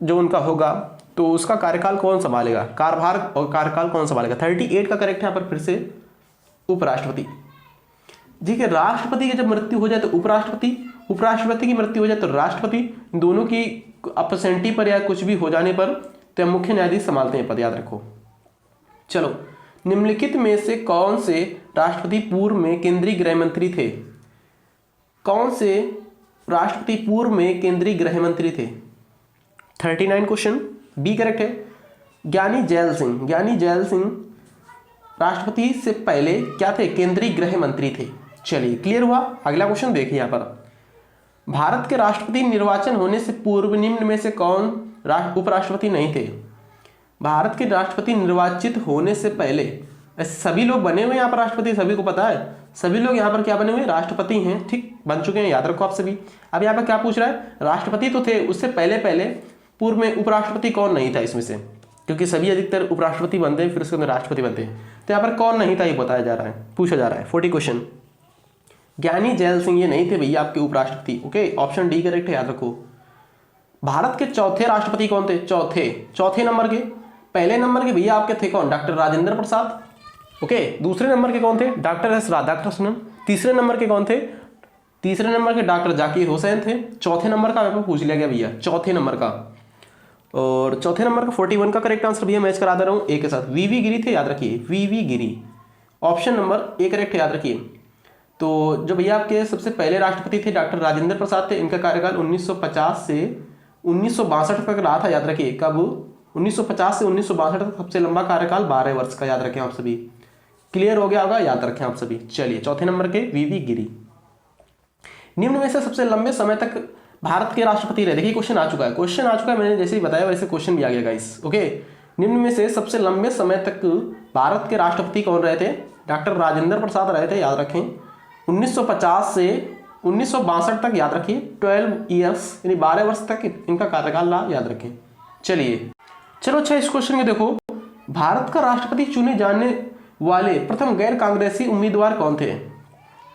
जो उनका होगा तो उसका कार्यकाल कौन संभालेगा? कार्यभार और कार्यकाल कौन संभालेगा? 38 का करेक्ट है यहाँ पर, फिर से उपराष्ट्रपति। ठीक है, राष्ट्रपति की जब मृत्यु हो जाए तो उपराष्ट्रपति की मृत्यु हो जाए तो राष्ट्रपति, दोनों की अपसेंटी पर या कुछ भी हो जाने पर तो मुख्य न्यायाधीश संभालते हैं पद, याद रखो। चलो, निम्नलिखित में से कौन से राष्ट्रपति पूर्व में केंद्रीय गृह मंत्री थे? कौन से राष्ट्रपति पूर्व में केंद्रीय गृह मंत्री थे? 39 क्वेश्चन, बी करेक्ट है। ज्ञानी जैल सिंह, ज्ञानी जैल सिंह राष्ट्रपति से पहले क्या थे? केंद्रीय गृह मंत्री थे। चलिए, क्लियर हुआ। अगला क्वेश्चन देखिए यहाँ पर, भारत के राष्ट्रपति निर्वाचन होने से पूर्व निम्न में से कौन उपराष्ट्रपति नहीं थे? भारत के राष्ट्रपति निर्वाचित होने से पहले सभी लोग बने हुए यहाँ पर राष्ट्रपति, सभी को पता है, सभी लोग यहाँ पर क्या बने हुए? राष्ट्रपति हैं, ठीक, बन चुके हैं, याद रखो आप सभी। अब यहाँ पर क्या पूछ रहा है? राष्ट्रपति तो थे, उससे पहले पहले पूर्व में उपराष्ट्रपति कौन नहीं था इसमें से? क्योंकि सभी अधिकतर उपराष्ट्रपति बनते हैं, फिर उसके अंदर राष्ट्रपति बनते हैं, तो यहाँ पर कौन नहीं था ये बताया जा रहा है, पूछा जा रहा है। 40 क्वेश्चन, ज्ञानी जैल सिंह ये नहीं थे भैया आपके उपराष्ट्रपति। ओके, ऑप्शन डी करेक्ट है, याद रखो। भारत के चौथे राष्ट्रपति कौन थे? चौथे नंबर के, पहले नंबर के भैया आपके थे कौन? डॉक्टर राजेंद्र प्रसाद। ओके, दूसरे नंबर के कौन थे? Doctor S Radhakrishnan. तीसरे नंबर के कौन थे? तीसरे नंबर के डॉक्टर जाकिर हुसैन थे। चौथे नंबर का आपको पूछ लिया गया भैया, चौथे नंबर का। और चौथे नंबर का 41 का करेक्ट आंसर भैया मैच करा दे रहा हूँ ए के साथ, वीवी गिरी थे, याद रखिए, वीवी गिरी। ऑप्शन नंबर ए करेक्ट है, याद रखिए। तो जो भैया आपके सबसे पहले राष्ट्रपति थे डॉक्टर राजेंद्र प्रसाद थे, इनका कार्यकाल 1950 से 1962 तक रहा था, याद रखिए। कब? 1950 से 1962 तक सबसे लंबा कार्यकाल 12 वर्ष का, याद रखें आप सभी। क्लियर हो गया होगा, याद रखें आप सभी। चलिए, चौथे नंबर के वीवी गिरी। निम्न में से सबसे लंबे समय तक भारत के राष्ट्रपति रहे। देखिए क्वेश्चन आ चुका है, मैंने जैसे ही बताया वैसे क्वेश्चन भी आ गया गाइस। ओके, निम्न में से सबसे लंबे समय तक भारत के राष्ट्रपति कौन रहे थे? डॉक्टर राजेंद्र प्रसाद रहे थे, याद रखें। 1950 से 1962 तक, याद रखिए, 12 ईयर्स यानी 12 वर्ष तक इनका कार्यकाल रहा, याद रखें। चलिए, चलो अच्छा, इस क्वेश्चन में देखो, भारत का राष्ट्रपति चुने जाने वाले प्रथम गैर कांग्रेसी उम्मीदवार कौन थे?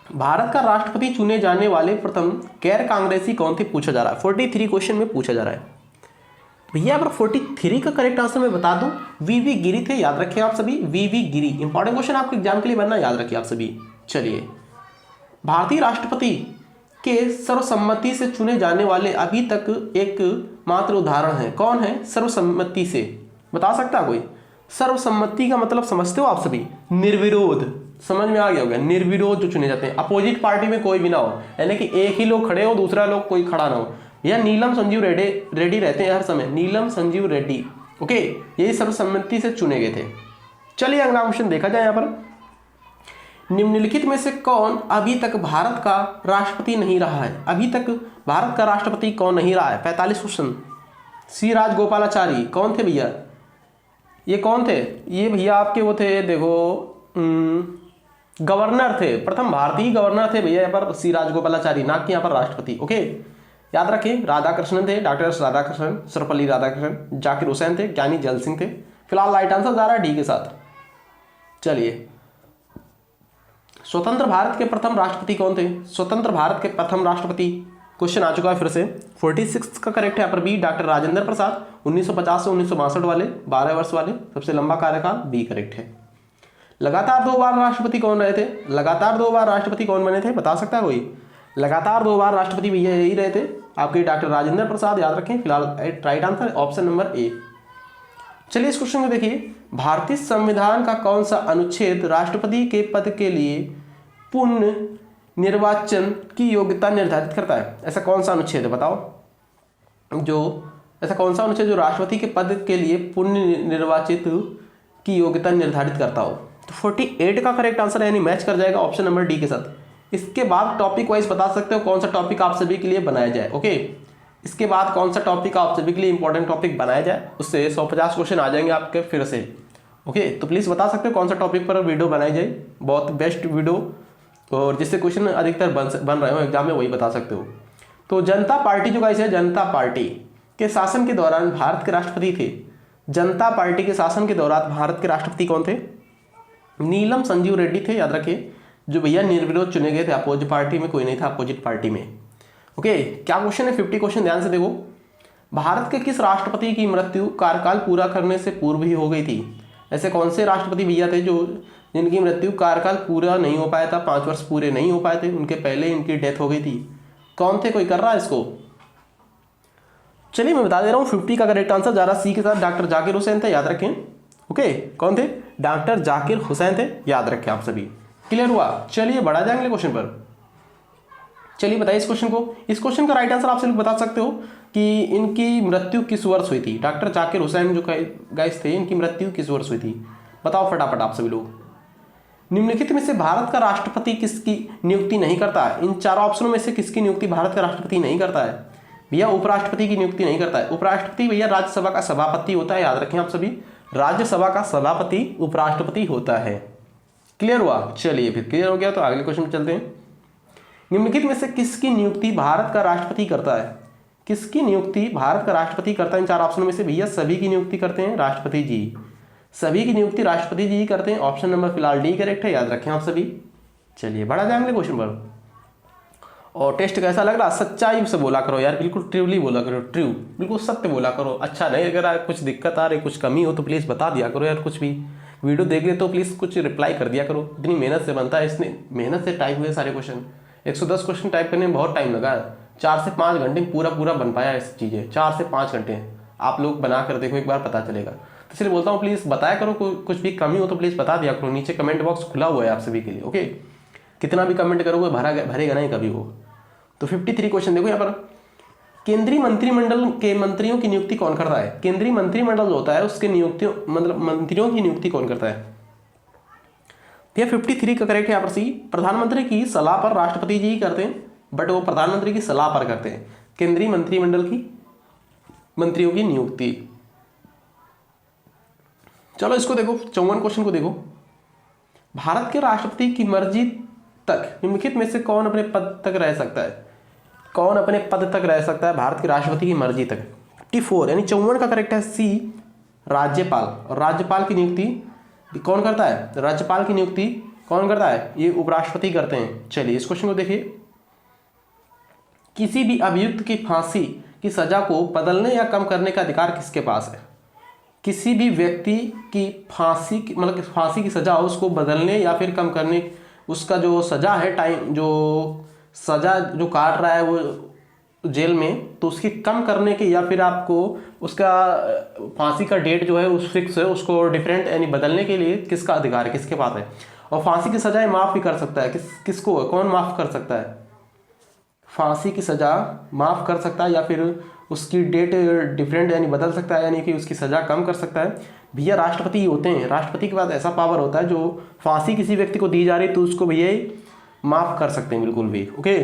भारत का राष्ट्रपति चुने जाने वाले प्रथम गैर कांग्रेसी कौन थे, पूछा जा रहा है। 43 क्वेश्चन में पूछा जा रहा है भैया। पर 43 का करेक्ट आंसर मैं बता दूं, वीवी गिरी थे, याद रखें आप सभी, वीवी गिरी। इंपॉर्टेंट क्वेश्चन आपके एग्जाम के लिए बनना, याद रखिए आप सभी। चलिए, भारतीय राष्ट्रपति के सर्वसम्मति से चुने जाने वाले अभी तक एक मात्र उदाहरण है, कौन है? सर्वसम्मति से बता सकता है कोई? सर्वसम्मति का मतलब समझते हो आप सभी? निर्विरोध, समझ में आ गया होगा, निर्विरोध जो चुने जाते हैं, अपोजिट पार्टी में कोई भी ना हो, यानी कि एक ही लोग खड़े हो, दूसरा लोग कोई खड़ा ना हो। या नीलम संजीव रेड्डी रहते हैं हर समय, नीलम संजीव रेड्डी। ओके, यही सर्वसम्मति से चुने गए थे। चलिए, अगला क्वेश्चन देखा जाए। यहाँ पर निम्नलिखित में से कौन अभी तक भारत का राष्ट्रपति नहीं रहा है? अभी तक भारत का राष्ट्रपति कौन नहीं रहा है? 45 क्वेश्चन, सी राजगोपालाचारी कौन थे भैया? ये कौन थे? ये भैया आपके वो थे, देखो, गवर्नर थे, प्रथम भारतीय गवर्नर थे भैया यहाँ पर, सी राजगोपालाचारी, ना कि यहाँ पर राष्ट्रपति। ओके, याद रखें, राधाकृष्णन थे, डॉक्टर राधाकृष्णन, सर्वपल्ली राधाकृष्णन, जाकिर हुसैन थे, ज्ञानी जैल सिंह थे। फिलहाल राइट आंसर जा रहा है डी के साथ। चलिए, स्वतंत्र भारत के प्रथम राष्ट्रपति कौन थे? स्वतंत्र भारत के प्रथम राष्ट्रपति, क्वेश्चन आ चुका है फिर से। 46 का करेक्ट है यहाँ पर बी, डॉक्टर राजेंद्र प्रसाद, 1950 से 1962 वाले, 12 वर्ष वाले, सबसे लंबा कार्यकाल, बी करेक्ट है। लगातार 2 बार राष्ट्रपति कौन रहे थे? लगातार 2 बार राष्ट्रपति कौन बने थे, बता सकता है कोई? लगातार 2 बार राष्ट्रपति भैया यही रहे थे आपके, डॉक्टर राजेंद्र प्रसाद, याद रखें। फिलहाल right answer option number A. चलिए, इस क्वेश्चन को देखिए, भारतीय संविधान का कौन सा अनुच्छेद राष्ट्रपति के पद के लिए पुनः निर्वाचन की योग्यता निर्धारित करता है? ऐसा कौन सा अनुच्छेद है बताओ? ऐसा कौन सा अनुच्छेद जो राष्ट्रपति के पद के लिए पुनः निर्वाचित की योग्यता निर्धारित करता हो? तो 48 का करेक्ट आंसर यानी मैच कर जाएगा ऑप्शन नंबर डी के साथ। इसके बाद टॉपिक वाइज बता सकते हो कौन सा टॉपिक आप सभी के लिए बनाया जाए। ओके, इसके बाद कौन सा टॉपिक आप सभी के लिए इंपॉर्टेंट टॉपिक बनाया जाए, उससे 150 क्वेश्चन आ जाएंगे आपके फिर से। ओके, तो प्लीज़ बता सकते हो कौन सा टॉपिक पर वीडियो बनाई जाए, बहुत बेस्ट वीडियो, और जिससे क्वेश्चन अधिकतर बन रहे हो एग्जाम में, वही बता सकते हो। तो जनता पार्टी जो गाइस है, जनता पार्टी के शासन के दौरान भारत के राष्ट्रपति थे। जनता पार्टी के शासन के दौरान भारत के राष्ट्रपति कौन थे? नीलम संजीव रेड्डी थे, याद रखिए, जो भैया निर्विरोध चुने गए थे, अपोजिट पार्टी में कोई नहीं था, अपोजिट पार्टी में। ओके, क्या क्वेश्चन है? 50 क्वेश्चन, ध्यान से देखो। भारत के किस राष्ट्रपति की मृत्यु कार्यकाल पूरा करने से पूर्व ही हो गई थी? ऐसे कौन से राष्ट्रपति भैया थे जिनकी मृत्यु कार्यकाल पूरा नहीं हो पाया था, 5 वर्ष पूरे नहीं हो पाए थे, उनके पहले इनकी डेथ हो गई थी? कौन थे? कोई कर रहा है इसको? चलिए, मैं बता दे रहा हूँ, 50 का करेक्ट आंसर जा रहा सी के साथ, डॉक्टर जाकिर हुसैन थे, याद रखें। ओके, कौन थे? डॉक्टर जाकिर हुसैन थे, याद रखें आप सभी। क्लियर हुआ? चलिए बढ़ा जाएंगे अगले क्वेश्चन पर। चलिए बताइए इस क्वेश्चन को। इस क्वेश्चन का राइट आंसर आप सभी बता सकते हो कि इनकी मृत्यु किस वर्ष हुई थी। डॉक्टर जाकिर हुसैन जो गाइस थे, इनकी मृत्यु किस वर्ष हुई थी, बताओ फटाफट आप सभी लोग। निम्नलिखित में से भारत का राष्ट्रपति किसकी नियुक्ति नहीं करता है? इन चारों ऑप्शनों में से किसकी नियुक्ति भारत का राष्ट्रपति नहीं करता है? भैया उपराष्ट्रपति की नियुक्ति नहीं करता है। उपराष्ट्रपति भैया राज्यसभा का सभापति होता है, याद रखें आप सभी। राज्यसभा का सभापति उपराष्ट्रपति होता है। क्लियर हुआ? चलिए फिर क्लियर हो गया तो अगले क्वेश्चन में चलते हैं। निम्नलिखित में से किसकी नियुक्ति भारत का राष्ट्रपति करता है? किसकी नियुक्ति भारत का राष्ट्रपति करता है? इन चार ऑप्शनों में से भैया सभी की नियुक्ति करते हैं राष्ट्रपति जी। सभी की नियुक्ति राष्ट्रपति जी करते हैं। ऑप्शन नंबर फिलहाल डी करेक्ट है, याद रखें आप सभी। चलिए बढ़ा जाएंगे क्वेश्चन पर। और टेस्ट कैसा लग रहा? सच्चाई से बोला करो यार, बिल्कुल ट्रूली बोला करो, ट्रू बिल्कुल सत्य बोला करो। अच्छा नहीं, अगर कुछ दिक्कत आ रही, कुछ कमी हो तो प्लीज़ बता दिया करो यार। कुछ भी वीडियो देख ले तो प्लीज़ कुछ रिप्लाई कर दिया करो। इतनी मेहनत से बनता है, इसने मेहनत से टाइप हुए सारे क्वेश्चन। 110 क्वेश्चन टाइप करने में बहुत टाइम लगा है। 4 से 5 घंटे में पूरा बन पाया ऐसी चीज़ें। 4 से 5 घंटे आप लोग बना कर देखो, एक बार पता चलेगा। तो इसलिए बोलता हूँ प्लीज़ बताया करो, कुछ भी कमी हो तो प्लीज़ बता दिया करो। नीचे कमेंट बॉक्स खुला हुआ है आप सभी के लिए, ओके। कितना भी कमेंट करोगे भरेगा नहीं कभी वो। तो 53 क्वेश्चन देखो यहाँ पर। केंद्रीय मंत्रिमंडल के मंत्रियों की नियुक्ति कौन करता है? केंद्रीय मंत्रिमंडल जो होता है उसके नियुक्तियों मतलब मंत्रियों की नियुक्ति कौन करता है? भैया 53 का करेक्ट है यहाँ पर सी। प्रधानमंत्री की सलाह पर राष्ट्रपति जी करते हैं, बट वो प्रधानमंत्री की सलाह पर करते हैं केंद्रीय मंत्रिमंडल की मंत्रियों की नियुक्ति। चलो इसको देखो, 54 क्वेश्चन को देखो। भारत के राष्ट्रपति की मर्जी तक निम्नलिखित में से कौन अपने पद तक रह सकता है? कौन अपने पद तक रह सकता है भारत के राष्ट्रपति की मर्जी तक? 54 यानी 54 का करेक्ट है सी, राज्यपाल। और राज्यपाल की नियुक्ति कौन करता है? राज्यपाल की नियुक्ति कौन करता है? ये उपराष्ट्रपति करते हैं। चलिए इस क्वेश्चन को देखिए। किसी भी अभियुक्त की फांसी की सजा को बदलने या कम करने का अधिकार किसके पास है? किसी भी व्यक्ति की फांसी की मतलब फांसी की सजा हो उसको बदलने या फिर कम करने, उसका जो सजा है टाइम जो सजा जो काट रहा है वो जेल में, तो उसकी कम करने की या फिर आपको उसका फांसी का डेट जो है उस फिक्स है उसको डिफरेंट यानी बदलने के लिए किसका अधिकार है, किसके पास है? और फांसी की सजा माफ़ भी कर सकता है। किसको कौन माफ़ कर सकता है? फांसी की सज़ा माफ़ कर सकता है या फिर उसकी डेट डिफरेंट यानी बदल सकता है, यानी कि उसकी सज़ा कम कर सकता है। भैया राष्ट्रपति ही होते हैं। राष्ट्रपति के पास ऐसा पावर होता है, जो फांसी किसी व्यक्ति को दी जा रही तो उसको भैया माफ़ कर सकते हैं बिल्कुल भी, ओके।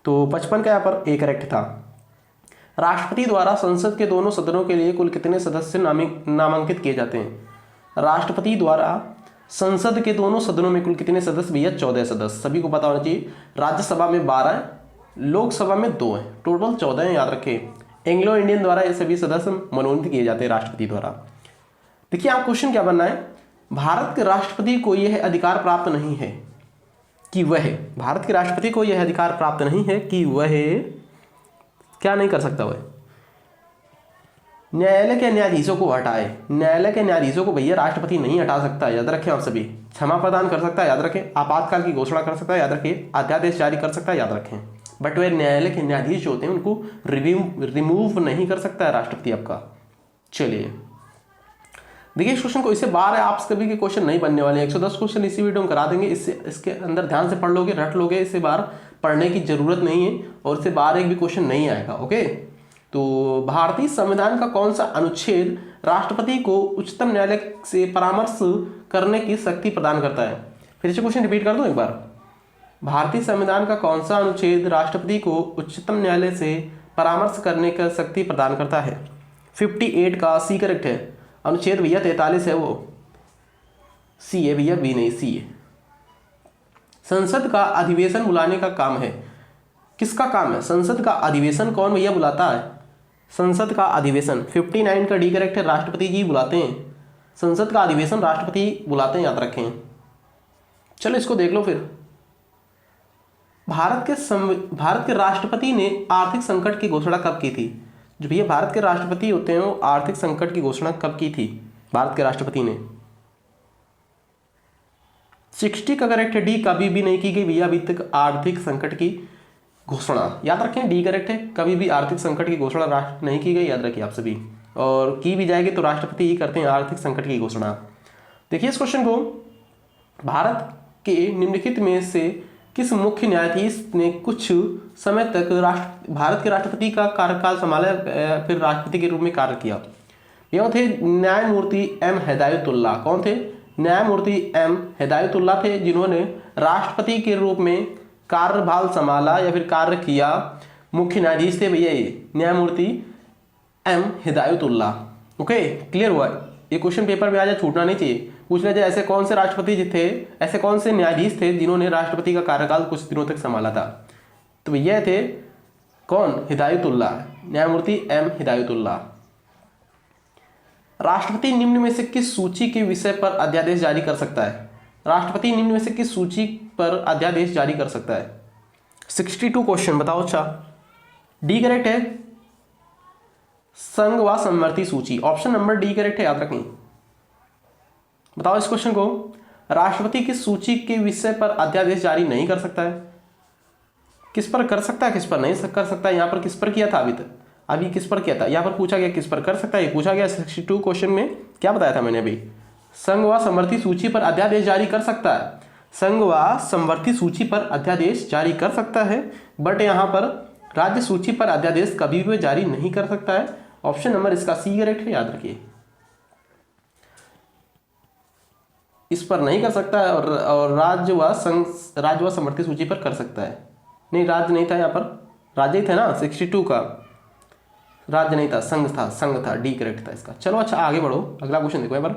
तो 55 का यहाँ पर ए करेक्ट था। राष्ट्रपति द्वारा संसद के दोनों सदनों के लिए कुल कितने सदस्य नामांकित किए जाते हैं? राष्ट्रपति द्वारा संसद के दोनों सदनों में कुल कितने सदस्य? भैया 14 सदस्य। सभी को पता होना चाहिए। राज्यसभा में 12 है, लोकसभा में 2 है, टोटल 14 है, याद रखें। एंग्लो इंडियन द्वारा ये सभी सदस्य मनोनीत किए जाते हैं राष्ट्रपति द्वारा। देखिए आप क्वेश्चन क्या बनना है, भारत के राष्ट्रपति को यह अधिकार प्राप्त नहीं है कि वह, भारत के राष्ट्रपति को यह अधिकार प्राप्त नहीं है कि वह क्या नहीं कर सकता? वह न्यायालय के न्यायाधीशों को हटाए। न्यायालय के न्यायाधीशों को भैया राष्ट्रपति नहीं हटा सकता, याद रखें आप सभी। क्षमा प्रदान कर सकता है, याद रखें। आपातकाल की घोषणा कर सकता है, याद रखें। अध्यादेश जारी कर सकता है, याद रखें। बट वह न्यायालय के न्यायाधीश जो होते हैं उनको रिमूव नहीं कर सकता है राष्ट्रपति आपका। चलिए देखिए इस क्वेश्चन को, इससे बाहर है आप सभी के क्वेश्चन नहीं बनने वाले। 110 क्वेश्चन इसी वीडियो में करा देंगे। इसके अंदर ध्यान से पढ़ लोगे, रट लोगे, इससे बाहर पढ़ने की जरूरत नहीं है और इससे बाहर एक भी क्वेश्चन नहीं आएगा, ओके। तो भारतीय संविधान का कौन सा अनुच्छेद राष्ट्रपति को उच्चतम न्यायालय से परामर्श करने की शक्ति प्रदान करता है? फिर से क्वेश्चन रिपीट कर दूं एक बार। भारतीय संविधान का कौन सा अनुच्छेद राष्ट्रपति को उच्चतम न्यायालय से परामर्श करने का शक्ति प्रदान करता है? 58 का सी करेक्ट है। अनुच्छेद भैया 43 है, वो सी है भैया, बी नहीं सी है। संसद का अधिवेशन बुलाने का काम है, किसका काम है? संसद का अधिवेशन कौन भैया बुलाता है? संसद का अधिवेशन 59 का डी करेक्ट है, राष्ट्रपति जी बुलाते हैं। संसद का अधिवेशन राष्ट्रपति बुलाते हैं, याद रखें। चलो इसको देख लो फिर। भारत के राष्ट्रपति ने आर्थिक संकट की घोषणा कब की थी? जो भैया भारत के राष्ट्रपति होते हैं वो आर्थिक संकट की घोषणा कब की थी भारत के राष्ट्रपति ने? 60 का करेक्ट है, डी कभी भी नहीं की गई भैया अभी तक आर्थिक संकट की घोषणा, याद रखें। डी करेक्ट है, कभी भी आर्थिक संकट की घोषणा राष्ट्र नहीं की गई, याद रखिए आप सभी। और की भी जाएगी तो राष्ट्रपति ही करते हैं आर्थिक संकट की घोषणा। देखिए इस क्वेश्चन को, भारत के निम्नलिखित में से किस मुख्य न्यायाधीश ने कुछ समय तक भारत के राष्ट्रपति का कार्यकाल संभाला, फिर राष्ट्रपति के रूप में कार्य किया? ये थे न्यायमूर्ति एम हिदायतुल्लाह। कौन थे? न्यायमूर्ति एम हिदायतुल्लाह थे, जिन्होंने राष्ट्रपति के रूप में कार्यभार संभाला या फिर कार्य किया। मुख्य न्यायाधीश थे भैया ये न्यायमूर्ति एम हिदायतुल्लाह। ओके, क्लियर हुआ? ये क्वेश्चन पेपर में आ जाए, छूटना नहीं चाहिए। पूछ लिया जाए ऐसे कौन से राष्ट्रपति थे, ऐसे कौन से न्यायाधीश थे जिन्होंने राष्ट्रपति का कार्यकाल कुछ दिनों तक संभाला था? तो भैया थे कौन? हिदायतुल्लाह, न्यायमूर्ति एम हिदायतुल्लाह। राष्ट्रपति निम्न में से किस सूची के विषय पर अध्यादेश जारी कर सकता है? राष्ट्रपति निम्न में से किस सूची पर अध्यादेश जारी कर सकता है? 62 क्वेश्चन बताओ। अच्छा, डी करेक्ट है, संघ व समवर्ती सूची। ऑप्शन नंबर डी करेक्ट है, याद रखें। बताओ इस क्वेश्चन को, राष्ट्रपति किस सूची के विषय पर अध्यादेश जारी नहीं कर सकता है? किस पर कर सकता है, किस पर नहीं कर सकता है? यहाँ पर किस पर किया था? अभी किस पर किया था? यहाँ पर पूछा गया किस पर कर सकता है, पूछा गया 62 क्वेश्चन में। क्या बताया था मैंने अभी? संघ व समवर्ती सूची पर अध्यादेश जारी कर सकता है। संघ व समवर्ती सूची पर अध्यादेश जारी कर सकता है, बट यहाँ पर राज्य सूची पर अध्यादेश कभी भी जारी नहीं कर सकता है। ऑप्शन नंबर इसका सी करेक्ट है, याद रखिए। इस पर नहीं कर सकता है और राज्य व समवर्ती सूची पर कर सकता है। नहीं, राज्य नहीं था यहाँ पर, राज्य ही था ना 62 का, राज्य नहीं था, संघ था, डी करेक्ट था इसका। चलो अच्छा आगे बढ़ो, अगला क्वेश्चन देखो यहाँ पर।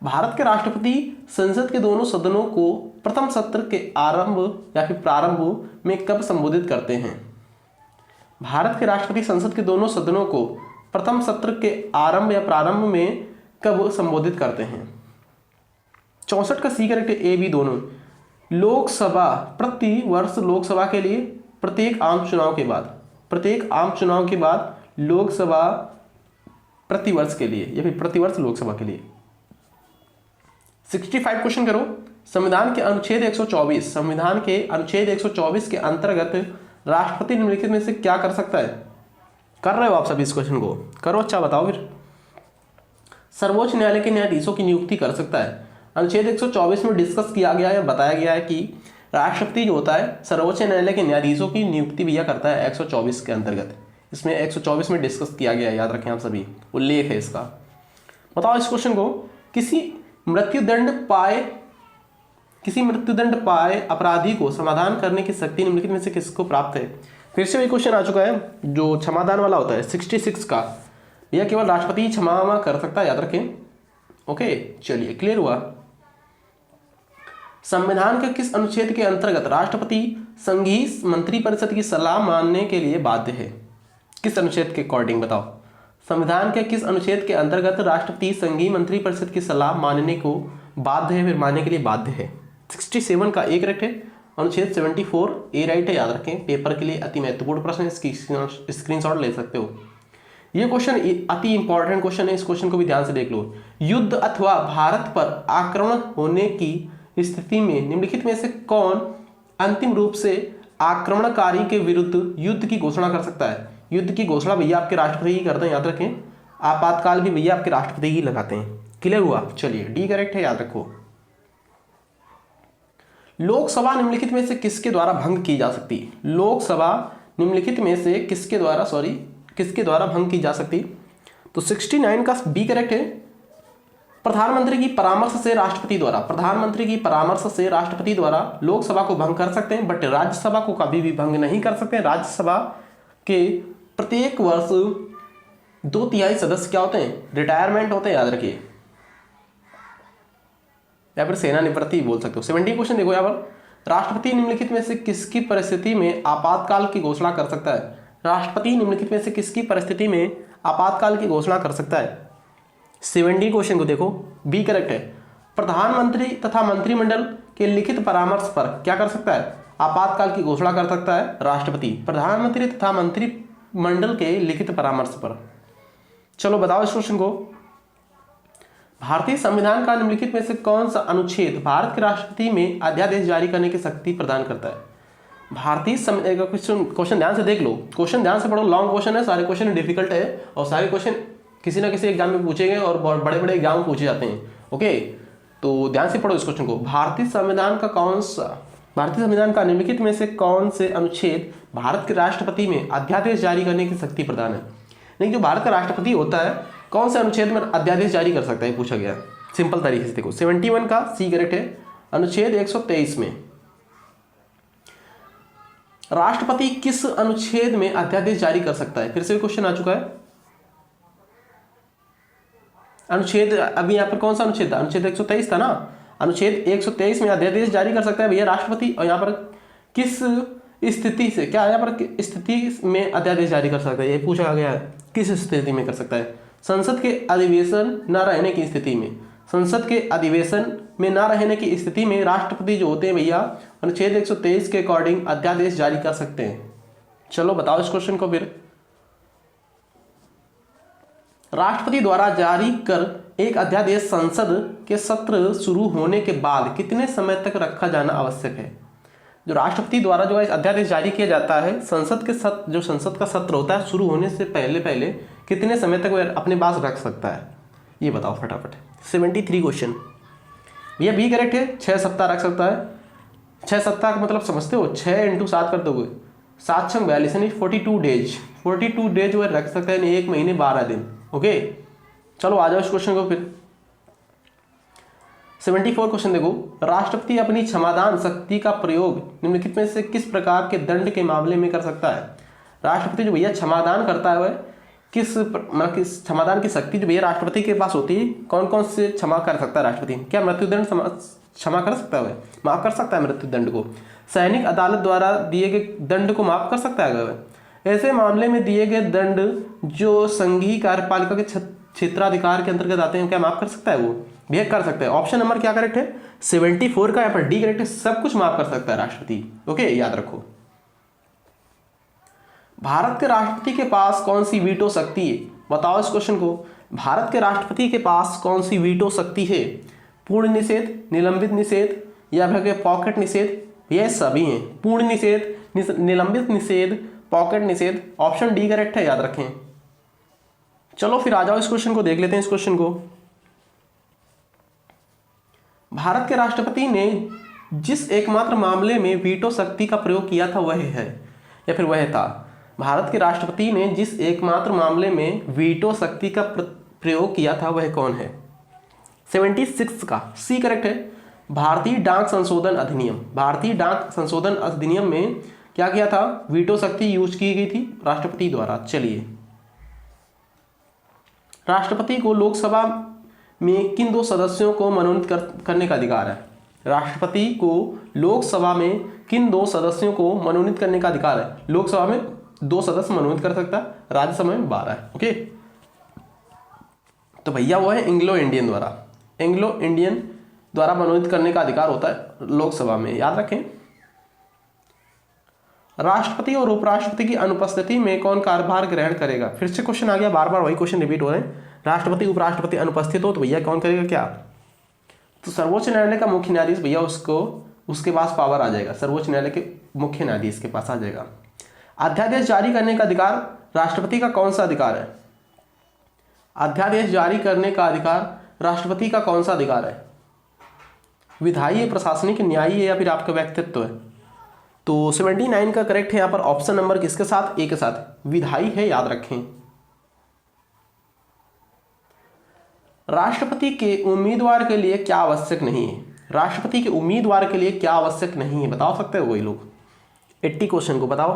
भारत के राष्ट्रपति संसद के दोनों सदनों को प्रथम सत्र के आरंभ या फिर प्रारंभ में कब संबोधित करते हैं? भारत के राष्ट्रपति संसद के दोनों सदनों को प्रथम सत्र के आरंभ या प्रारंभ में कब संबोधित करते हैं? 64 का सी करेक्ट है, ए बी दोनों। लोकसभा प्रति वर्ष, लोकसभा के लिए प्रत्येक आम चुनाव के बाद, लोकसभा प्रतिवर्ष के लिए या फिर प्रतिवर्ष लोकसभा के लिए। 65 क्वेश्चन करो। संविधान के अनुच्छेद 124 के अंतर्गत राष्ट्रपति निम्नलिखित में से क्या कर सकता है? कर रहे हो आप सभी इस क्वेश्चन को? करो, अच्छा बताओ फिर। सर्वोच्च न्यायालय के न्यायाधीशों की नियुक्ति कर सकता है। अनुच्छेद 124 में डिस्कस किया गया है, बताया गया है कि राष्ट्रपति जो होता है सर्वोच्च न्यायालय के न्यायाधीशों की नियुक्ति भैया करता है 124 के अंतर्गत। इसमें 124 में डिस्कस किया गया है, याद रखें आप सभी, उल्लेख है इसका। बताओ इस क्वेश्चन को, किसी मृत्युदंड पाए अपराधी को समाधान करने की शक्ति निम्नलिखित में से किसको प्राप्त है? फिर से वही क्वेश्चन आ चुका है जो क्षमादान वाला होता है 66 का। यह केवल राष्ट्रपति क्षमा कर सकता है, याद रखें। ओके, चलिए क्लियर हुआ। संविधान के किस अनुच्छेद के अंतर्गत राष्ट्रपति संघीय मंत्रिपरिषद की सलाह मानने के लिए बाध्य है? किस अनुच्छेद के अकॉर्डिंग बताओ? संविधान के किस अनुच्छेद के अंतर्गत राष्ट्रपति संघीय मंत्रिपरिषद की सलाह मानने को बाध्य है, फिर मानने के लिए बाध्य है? 67 का एक करेक्ट है, अनुच्छेद 74 ए राइट है, याद रखें। पेपर के लिए अति महत्वपूर्ण प्रश्न है, इसकी स्क्रीनशॉट ले सकते हो। ये क्वेश्चन अति इंपॉर्टेंट क्वेश्चन है, इस क्वेश्चन को भी ध्यान से देख लो। युद्ध अथवा भारत पर आक्रमण होने की स्थिति में निम्नलिखित में से कौन अंतिम रूप से आक्रमणकारी के विरुद्ध युद्ध की घोषणा कर सकता है? युद्ध की घोषणा भैया आपके राष्ट्रपति ही करते हैं, याद रखें। आपातकाल भी भैया आपके राष्ट्रपति ही लगाते हैं। क्लियर हुआ? चलिए डी करेक्ट है, याद रखो। लोकसभा निम्नलिखित में से किसके द्वारा भंग की जा सकती? लोकसभा निम्नलिखित में से किसके द्वारा भंग की जा सकती? तो 69 का बी करेक्ट है। प्रधानमंत्री की परामर्श से राष्ट्रपति द्वारा लोकसभा को भंग कर सकते हैं, बट राज्यसभा को कभी भी भंग नहीं कर सकते। राज्यसभा के प्रत्येक वर्ष 2/3 सदस्य क्या होते हैं? रिटायरमेंट होते हैं, याद रखिए, या फिर सेवानिवृत्ति बोल सकते हो। 70 क्वेश्चन देखो यहाँ पर, राष्ट्रपति निम्नलिखित में से किसकी परिस्थिति में आपातकाल की घोषणा कर सकता है? राष्ट्रपति निम्नलिखित में से किसकी परिस्थिति में आपातकाल की घोषणा कर सकता है? 70 क्वेश्चन को देखो, बी करेक्ट है। प्रधानमंत्री तथा मंत्रिमंडल के लिखित परामर्श पर क्या कर सकता है? आपातकाल की घोषणा कर सकता है राष्ट्रपति, प्रधानमंत्री तथा मंत्रिमंडल के लिखित परामर्श पर। चलो बताओ इस क्वेश्चन को, भारतीय संविधान का निम्नलिखित में से कौन सा अनुच्छेद भारत के राष्ट्रपति में अध्यादेश जारी करने की शक्ति प्रदान करता है? भारतीय क्वेश्चन ध्यान से देख लो, क्वेश्चन ध्यान से पढ़ो, लॉन्ग क्वेश्चन है, सारे क्वेश्चन डिफिकल्ट है और सारे क्वेश्चन किसी ना किसी एग्जाम में पूछेंगे और बड़े बड़े एग्जाम में पूछे जाते हैं। ओके, तो ध्यान से पढ़ो इस क्वेश्चन को। भारतीय संविधान का निम्नलिखित में से कौन से अनुच्छेद भारत के राष्ट्रपति में अध्यादेश जारी करने की शक्ति प्रदान है? लेकिन जो भारत का राष्ट्रपति होता है कौन से अनुच्छेद में अध्यादेश जारी कर सकता है, पूछा गया सिंपल तरीके से। देखो 71 का सी करेक्ट है। अनुच्छेद 123 में राष्ट्रपति किस अनुच्छेद में अध्यादेश जारी कर सकता है? फिर से क्वेश्चन आ चुका है। अनुच्छेद अभी यहाँ पर कौन सा अनुच्छेद था? अनुच्छेद 123 था ना। अनुच्छेद 123 में अध्यादेश जारी कर सकता है भैया राष्ट्रपति। और यहाँ पर किस स्थिति से, क्या यहाँ पर स्थिति में अध्यादेश जारी कर सकता है, ये पूछा गया है। किस स्थिति में कर सकता है? संसद के अधिवेशन न रहने की स्थिति में। संसद के अधिवेशन में न रहने की स्थिति में राष्ट्रपति जो होते हैं भैया अनुच्छेद 123 के अकॉर्डिंग अध्यादेश जारी कर सकते हैं। चलो बताओ इस क्वेश्चन को। फिर राष्ट्रपति द्वारा जारी कर एक अध्यादेश संसद के सत्र शुरू होने के बाद कितने समय तक रखा जाना आवश्यक है? जो राष्ट्रपति द्वारा जो है अध्यादेश जारी किया जाता है संसद का सत्र होता है शुरू होने से पहले पहले कितने समय तक वह अपने पास रख सकता है, ये बताओ फटाफट। 73 क्वेश्चन भैया बी करेक्ट है। 6 सप्ताह रख सकता है। 6 सप्ताह का मतलब समझते हो, 6 × 7 कर दोगे 7 × 42 यानी 42 डेज। 42 डेज वह रख सकता है, 1 महीने 12 दिन। ओके चलो आ जाओ इस क्वेश्चन को। फिर 74 क्वेश्चन देखो। राष्ट्रपति अपनी क्षमादान शक्ति का प्रयोग निम्नलिखित में से किस प्रकार के दंड के मामले में कर सकता है? राष्ट्रपति जो भैया क्षमादान करता है वह किस क्षमादान की शक्ति जो भैया राष्ट्रपति के पास होती है, कौन कौन से क्षमा कर सकता है राष्ट्रपति? क्या मृत्युदंड क्षमा कर सकता है, माफ कर सकता है मृत्युदंड को? सैनिक अदालत द्वारा दिए गए दंड को माफ कर सकता है वह? ऐसे मामले में दिए गए दंड जो संघीय कार्यपालिका के क्षेत्राधिकार के अंतर्गत आते हैं क्या माफ कर सकता है वो? भैया कर सकता है। ऑप्शन नंबर क्या करेक्ट है? 74 का यहाँ पर डी करेक्ट है। सब कुछ माफ कर सकता है राष्ट्रपति। ओके याद रखो। भारत के राष्ट्रपति के पास कौन सी वीटो शक्ति है? बताओ इस क्वेश्चन को। भारत के राष्ट्रपति के पास कौन सी वीटो शक्ति है? पूर्ण निषेध, निलंबित निषेध या फिर पॉकेट निषेध? ये सभी हैं। पूर्ण निषेध, निलंबित निषेध, पॉकेट निषेध। ऑप्शन डी करेक्ट है, याद रखें। चलो फिर आ जाओ इस क्वेश्चन को देख लेते हैं। इस क्वेश्चन को भारत के राष्ट्रपति ने जिस एकमात्र मामले में वीटो शक्ति का प्रयोग किया था वह है या फिर वह था? भारत के राष्ट्रपति ने जिस एकमात्र मामले में वीटो शक्ति का प्रयोग किया था वह कौन है? 76 का सी करेक्ट है। भारतीय डाक संशोधन अधिनियम। भारतीय डाक संशोधन अधिनियम में क्या किया था? वीटो शक्ति यूज की गई थी राष्ट्रपति द्वारा। चलिए, राष्ट्रपति को लोकसभा में किन 2 सदस्यों को मनोनीत करने का अधिकार है? राष्ट्रपति को लोकसभा में किन 2 सदस्यों को मनोनीत करने का अधिकार है? लोकसभा में 2 सदस्य मनोनीत कर सकता है, राज्यसभा में 12 है। ओके तो भैया वो है एंग्लो इंडियन द्वारा मनोनीत करने का अधिकार होता है लोकसभा में, याद रखें। राष्ट्रपति और उपराष्ट्रपति की अनुपस्थिति में कौन कार्यभार ग्रहण करेगा? फिर से क्वेश्चन आ गया, बार बार वही क्वेश्चन रिपीट हो रहे हैं। राष्ट्रपति उपराष्ट्रपति अनुपस्थित हो तो भैया कौन करेगा क्या? तो सर्वोच्च न्यायालय का मुख्य न्यायाधीश भैया उसके पास पावर आ जाएगा। सर्वोच्च न्यायालय के मुख्य न्यायाधीश के पास आ जाएगा। अध्यादेश जारी करने का अधिकार राष्ट्रपति का कौन सा अधिकार है? अध्यादेश जारी करने का अधिकार राष्ट्रपति का कौन सा अधिकार है? विधायी, प्रशासनिक, न्यायिक या फिर आपका व्यक्तित्व है? तो 79 का करेक्ट है यहाँ पर ऑप्शन नंबर किसके साथ? ए के साथ, विधायी है, याद रखें। राष्ट्रपति के उम्मीदवार के लिए क्या आवश्यक नहीं है? राष्ट्रपति के उम्मीदवार के लिए क्या आवश्यक नहीं है, बता सकते हो वही लोग? 80 क्वेश्चन को बताओ।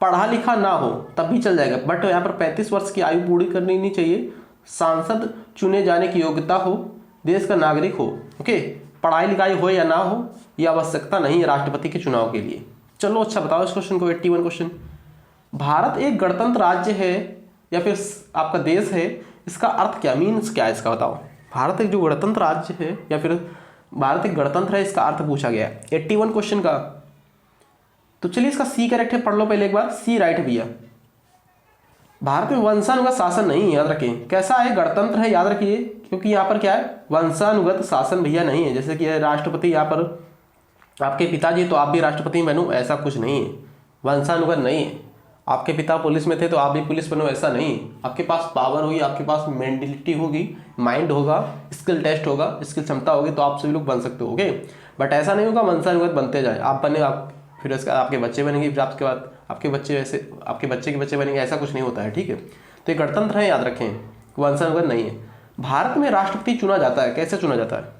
पढ़ा लिखा ना हो तब भी चल जाएगा, बट यहाँ पर 35 वर्ष की आयु पूरी करनी नहीं चाहिए, सांसद चुने जाने की योग्यता हो, देश का नागरिक हो। ओके, पढ़ाई लिखाई हो या ना हो यह आवश्यकता नहीं है राष्ट्रपति के चुनाव के लिए। चलो अच्छा बताओ इस क्वेश्चन को। 81 क्वेश्चन। भारत एक गणतंत्र राज्य है या फिर आपका देश है, इसका अर्थ क्या, मीन्स क्या है इसका बताओ? भारत एक जो गणतंत्र राज्य है या फिर भारत एक गणतंत्र है, इसका अर्थ पूछा गया है 81 क्वेश्चन का। तो चलिए इसका सी करेक्ट है, पढ़ लो पहले एक बार। सी राइट भैया। भारत में वंशानुगत शासन नहीं है, याद रखें। कैसा है? गणतंत्र है, याद रखिए, क्योंकि यहाँ पर क्या है, वंशानुगत शासन भैया नहीं है। जैसे कि राष्ट्रपति यहाँ पर आपके पिताजी तो आप भी राष्ट्रपति बनो, ऐसा कुछ नहीं है, वंशानुगत नहीं है। आपके पिता पुलिस में थे तो आप भी पुलिस बनो, ऐसा नहीं। आपके पास पावर होगी, आपके पास मेंटलिटी होगी, माइंड होगा, स्किल टेस्ट होगा, स्किल क्षमता होगी, तो आप सभी लोग बन सकते हो। ओके, बट ऐसा नहीं होगा वंशानुगत बनते जाए, आप बने, आप फिर उसके आपके बच्चे बनेंगे, फिर आपके बाद आपके बच्चे ऐसे आपके बच्चे के बच्चे बनेंगे, ऐसा कुछ नहीं होता है। ठीक है, तो ये गणतंत्र है, याद रखें, वंशानुगत नहीं है। भारत में राष्ट्रपति चुना जाता है, कैसे चुना जाता है?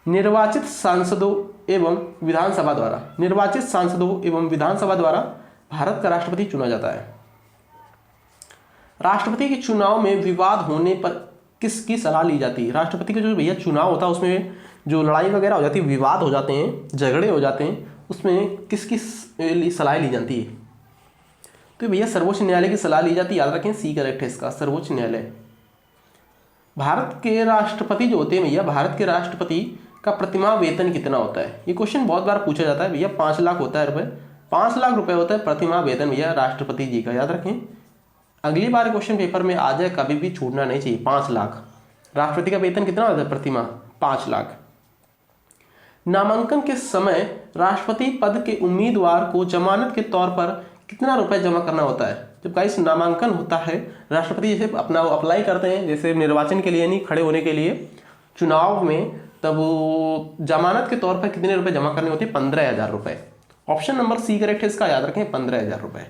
निर्वाचित सांसदों एवं विधानसभा द्वारा। निर्वाचित सांसदों एवं विधानसभा द्वारा भारत का राष्ट्रपति चुना जाता है। राष्ट्रपति के चुनाव में विवाद होने पर किसकी सलाह ली जाती है? राष्ट्रपति का जो भैया चुनाव होता है उसमें जो लड़ाई वगैरह हो जाती है, विवाद हो जाते हैं, झगड़े हो जाते हैं, उसमें किसकी सलाह ली जाती है? तो भैया सर्वोच्च न्यायालय की सलाह ली जाती है, याद रखें, सी करेक्ट है इसका, सर्वोच्च न्यायालय। भारत के राष्ट्रपति जो होते हैं भैया, भारत के राष्ट्रपति का प्रतिमाह वेतन कितना होता है? ये क्वेश्चन बहुत बार पूछा जाता है भैया। 5 लाख होता है रुपए, 5 लाख रुपए होता है प्रतिमाह वेतन भैया राष्ट्रपति जी का, याद रखें। अगली बार क्वेश्चन पेपर में आ जाए, कभी भी छूटना नहीं चाहिए। 5 लाख राष्ट्रपति का वेतन कितना होता है प्रतिमाह? 5 लाख। नामांकन के समय राष्ट्रपति पद के उम्मीदवार को जमानत के तौर पर कितना रुपए जमा करना होता है? जब गाइस नामांकन होता है, राष्ट्रपति जैसे अपना अप्लाई करते हैं, जैसे निर्वाचन के लिए नहीं, खड़े होने के लिए चुनाव में, तब वो जमानत के तौर पर कितने रुपए जमा करने होते हैं? 15,000 रुपए। ऑप्शन नंबर सी करेक्ट है इसका, याद रखें, 15,000 रुपए।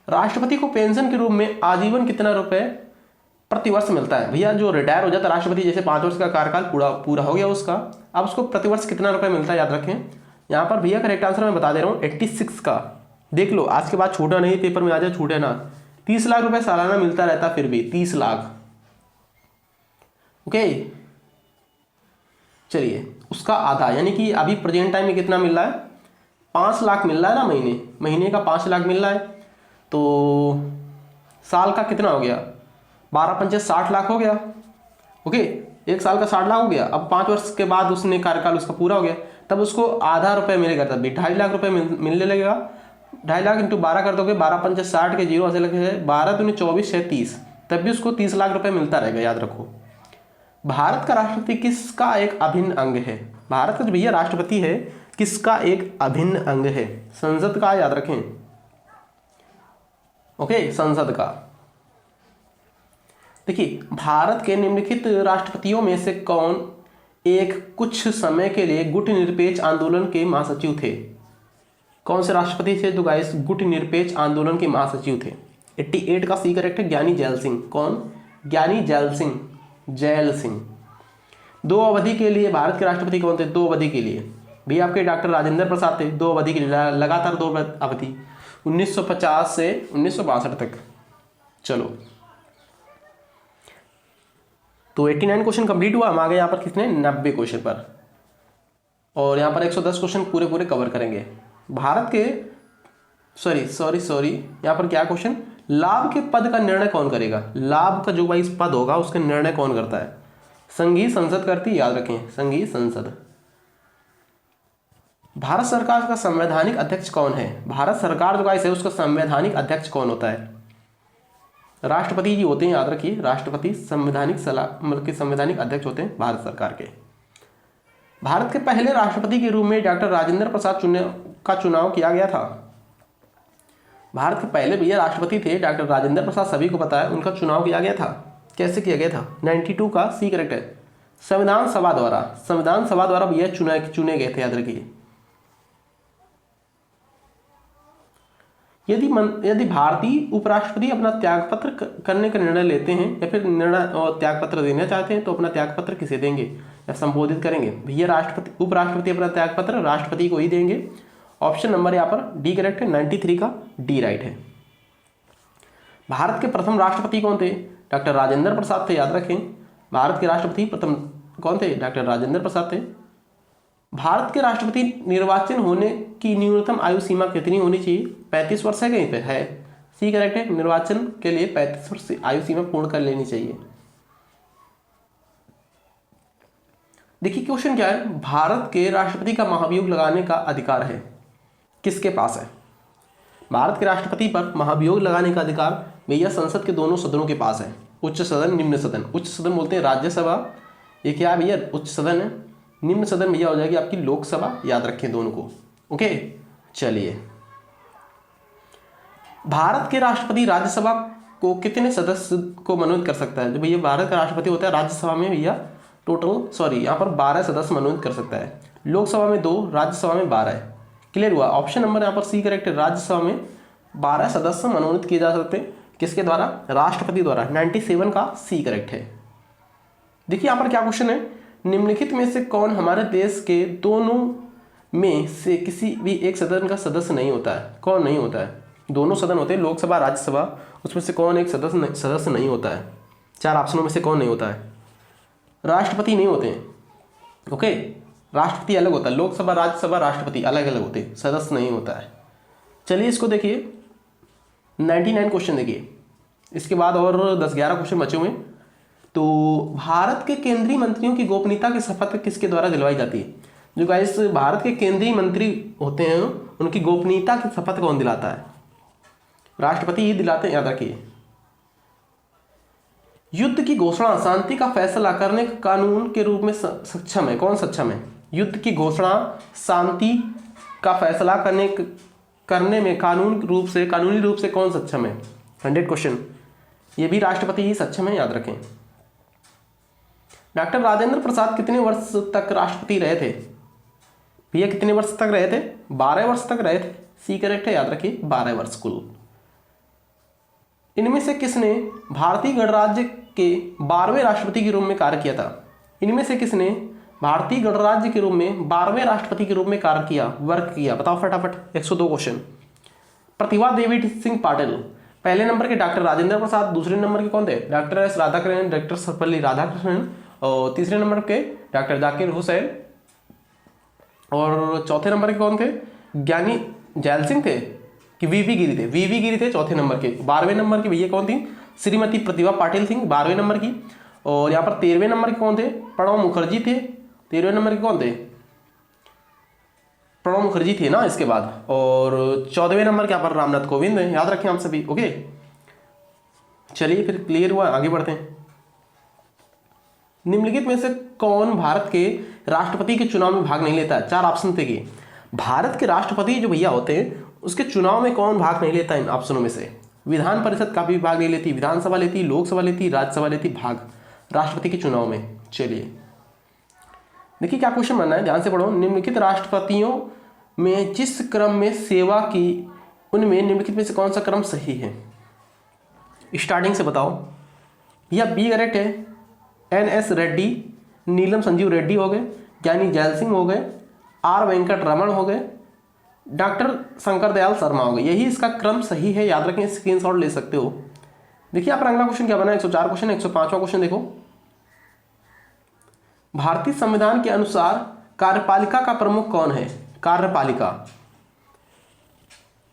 राष्ट्रपति को पेंशन के रूप में आजीवन कितना रुपए प्रतिवर्ष मिलता है? भैया जो रिटायर हो जाता है राष्ट्रपति, जैसे 5 वर्ष का कार्यकाल पूरा हो गया उसका, अब उसको प्रतिवर्ष कितना रुपए मिलता है, याद रखें। यहाँ पर भैया करेक्ट आंसर मैं बता दे रहा हूँ, 86 का। देख लो, आज के बाद छूटा नहीं, पेपर में आ जाए, छूटे ना। 30 लाख रुपए सालाना मिलता रहता, फिर भी 30 लाख। ओके, चलिए, उसका आधा, यानी कि अभी प्रेजेंट टाइम में कितना मिल रहा है? 5 लाख मिल रहा है ना, महीने का 5 लाख मिल रहा है, तो साल का कितना हो गया? 12 पंचे 60 लाख हो गया। ओके, एक साल का 60 लाख हो गया। अब 5 वर्ष के बाद उसने कार्यकाल उसका पूरा हो गया, तब उसको आधा रुपये मिलेगा, तब भी 2.5 लाख रुपये मिलने लगेगा। 2.5 लाख इंटू 12 कर दोगे, 12 पंचे 60 के जीरो ऐसे लगे, 12 दूनी 24 है 30, तब भी उसको 30 लाख रुपये मिलता रहेगा, याद रखो। भारत का राष्ट्रपति किसका एक अभिन्न अंग है? भारत का जो भैया राष्ट्रपति है, किसका एक अभिन्न अंग है? संसद का, याद रखें। ओके, संसद का। देखिए, भारत के निम्नलिखित राष्ट्रपतियों में से कौन एक कुछ समय के लिए गुटनिरपेक्ष आंदोलन के महासचिव थे? कौन से राष्ट्रपति थे जो गाइस गुटनिरपेक्ष आंदोलन के महासचिव थे? 88 का सी करेक्ट है, ज्ञानी जैल सिंह। कौन? ज्ञानी जैल सिंह, जैल सिंह। 2 अवधि के लिए भारत के राष्ट्रपति कौन थे? 2 अवधि के लिए भी आपके डॉक्टर राजेंद्र प्रसाद थे, 2 अवधि के लिए, लगातार 2 अवधि, 1950 से 1962 तक। चलो, तो 89 क्वेश्चन कंप्लीट हुआ। हम आ गए यहाँ पर कितने? 90 क्वेश्चन पर, और यहाँ पर 110 क्वेश्चन पूरे कवर करेंगे। भारत के सॉरी यहाँ पर क्या क्वेश्चन? लाभ के पद का निर्णय कौन करेगा? लाभ का जो भाई पद होगा उसका निर्णय कौन करता है? संघीय संसद करती, याद रखें, संघीय संसद। भारत सरकार का संवैधानिक अध्यक्ष कौन है? भारत सरकार जो गाइस है उसका संवैधानिक अध्यक्ष कौन होता है? राष्ट्रपति जी होते हैं, याद रखिए। राष्ट्रपति संवैधानिक सलाह मतलब के संवैधानिक अध्यक्ष होते हैं भारत सरकार के। भारत के पहले राष्ट्रपति के रूप में डॉक्टर राजेंद्र प्रसाद का चुनाव किया गया था। भारत के पहले भैया राष्ट्रपति थे डॉक्टर राजेंद्र प्रसाद, सभी को पता है, उनका चुनाव किया गया था। कैसे किया गया था? 92 का सी करेक्ट है, संविधान सभा द्वारा। संविधान सभा द्वारा भैया चुने गए थे, याद रखिए। यदि भारतीय उपराष्ट्रपति अपना त्यागपत्र करने का निर्णय लेते हैं या फिर त्यागपत्र देना चाहते हैं, तो अपना त्यागपत्र किसे देंगे या संबोधित करेंगे? भैया उपराष्ट्रपति अपना त्यागपत्र राष्ट्रपति को ही देंगे। ऑप्शन नंबर यहाँ पर डी करेक्ट है, 93 का डी राइट है। भारत के प्रथम राष्ट्रपति कौन थे? डॉक्टर राजेंद्र प्रसाद थे, याद रखें। भारत के राष्ट्रपति प्रथम कौन थे? डॉक्टर राजेंद्र प्रसाद थे। भारत के राष्ट्रपति निर्वाचन होने की न्यूनतम आयु सीमा कितनी होनी चाहिए? 35 वर्ष है, कहीं पे है, सी करेक्ट है। निर्वाचन के लिए 35 वर्ष आयु सीमा पूर्ण कर लेनी चाहिए। देखिए क्वेश्चन क्या है, भारत के राष्ट्रपति का महाभियोग लगाने का अधिकार है, किसके पास है? भारत के राष्ट्रपति पर महाभियोग लगाने का अधिकार भैया संसद के दोनों सदनों के पास है, उच्च सदन, निम्न सदन। उच्च सदन बोलते हैं राज्यसभा, ये क्या भैया उच्च सदन है। निम्न सदन भैया हो जाएगी आपकी लोकसभा, याद रखें दोनों को। ओके, चलिए भारत के राष्ट्रपति राज्यसभा को कितने सदस्य को मनोनीत कर सकता है? जो भैया भारत का राष्ट्रपति होता है राज्यसभा में भैया यहाँ पर 12 सदस्य मनोनीत कर सकता है। लोकसभा में 2, राज्यसभा में 12 है। क्लियर हुआ? ऑप्शन नंबर यहाँ पर सी करेक्ट है। राज्यसभा में 12 सदस्य मनोनीत किए जा सकते हैं। किसके द्वारा? राष्ट्रपति द्वारा। 97 का सी करेक्ट है। देखिए यहाँ पर क्या क्वेश्चन है, निम्नलिखित में से कौन हमारे देश के दोनों में से किसी भी एक सदन का सदस्य नहीं होता है? कौन नहीं होता है? दोनों सदन होते हैं, लोकसभा राज्यसभा, उसमें से कौन एक सदस्य नहीं होता है? 4 ऑप्शनों में से कौन नहीं होता है? राष्ट्रपति नहीं होते हैं। ओके, राष्ट्रपति अलग होता है, लोकसभा राज्यसभा राष्ट्रपति अलग अलग होते हैं, सदस्य नहीं होता है। चलिए इसको देखिए, 99 क्वेश्चन देखिए, इसके बाद और 10-11 क्वेश्चन बचे हुए। तो भारत के केंद्रीय मंत्रियों की गोपनीयता की शपथ किसके द्वारा दिलवाई जाती है? जो गाइस भारत के केंद्रीय मंत्री होते हैं उनकी गोपनीयता की शपथ कौन दिलाता है? राष्ट्रपति ही दिलाते हैं, याद रखिए। युद्ध की घोषणा शांति का फैसला करने के कानून के रूप में सक्षम है, कौन सक्षम है? युद्ध की घोषणा शांति का फैसला करने में कानूनी रूप से कौन सक्षम है? 100 क्वेश्चन, ये भी राष्ट्रपति ही सक्षम है, याद रखें। डॉक्टर राजेंद्र प्रसाद कितने वर्ष तक राष्ट्रपति रहे थे? भैया कितने वर्ष तक रहे थे? 12 वर्ष तक रहे थे। सी करेक्ट है, याद रखिए 12 वर्ष कुल। इनमें से किसने भारतीय गणराज्य के 12वें राष्ट्रपति के रूप में कार्य किया था? इनमें से किसने भारतीय गणराज्य के रूप में 12वें राष्ट्रपति के रूप में कार्य किया, वर्क किया? बताओ फटाफट। 102 क्वेश्चन। प्रतिभा देवी सिंह पाटिल, पहले नंबर के डॉक्टर राजेंद्र प्रसाद, दूसरे नंबर के कौन थे? Doctor S Radhakrishnan, doctor Sarvepalli Radhakrishnan, और तीसरे नंबर के डॉक्टर जाकिर हुसैन, और चौथे नंबर के कौन थे? ज्ञानी जैल सिंह थे कि वीवी गिरी थे? वीवी गिरी थे चौथे नंबर के। 12वें नंबर की भैया कौन थी? श्रीमती प्रतिभा पाटिल सिंह 12वें नंबर की। और यहाँ पर 13वें नंबर के कौन थे? प्रणब मुखर्जी थे। 13वें नंबर के कौन थे? प्रणब मुखर्जी थे ना इसके बाद। और 14वें नंबर के यहाँ पर रामनाथ कोविंद है, याद रखें आप सभी। ओके, चलिए फिर क्लियर हुआ, आगे बढ़ते हैं। निम्नलिखित में से कौन भारत के राष्ट्रपति के चुनाव में भाग नहीं लेता है? 4 ऑप्शन थे कि भारत के राष्ट्रपति जो भैया होते हैं उसके चुनाव में कौन भाग नहीं लेता? इन ऑप्शनों में से विधान परिषद का भी भाग नहीं लेती, विधानसभा लेती, लोकसभा लेती, राज्यसभा लेती भाग राष्ट्रपति के चुनाव में। चलिए देखिए क्या क्वेश्चन बनना है, ध्यान से पढ़ो। निम्नलिखित राष्ट्रपतियों में जिस क्रम में सेवा की उनमें निम्नलिखित में से कौन सा क्रम सही है? स्टार्टिंग से बताओ। या बी करेक्ट है, NS रेड्डी, नीलम संजीव रेड्डी हो गए, ज्ञानी जैल सिंह हो गए, R वेंकट रमन हो गए, डॉक्टर शंकर दयाल शर्मा हो गए। यही इसका क्रम सही है, याद रखें, स्क्रीनशॉट ले सकते हो। देखिए यहाँ पर अगला क्वेश्चन क्या बना है, 104 क्वेश्चन। 105वां क्वेश्चन देखो, भारतीय संविधान के अनुसार कार्यपालिका का प्रमुख कौन है? कार्यपालिका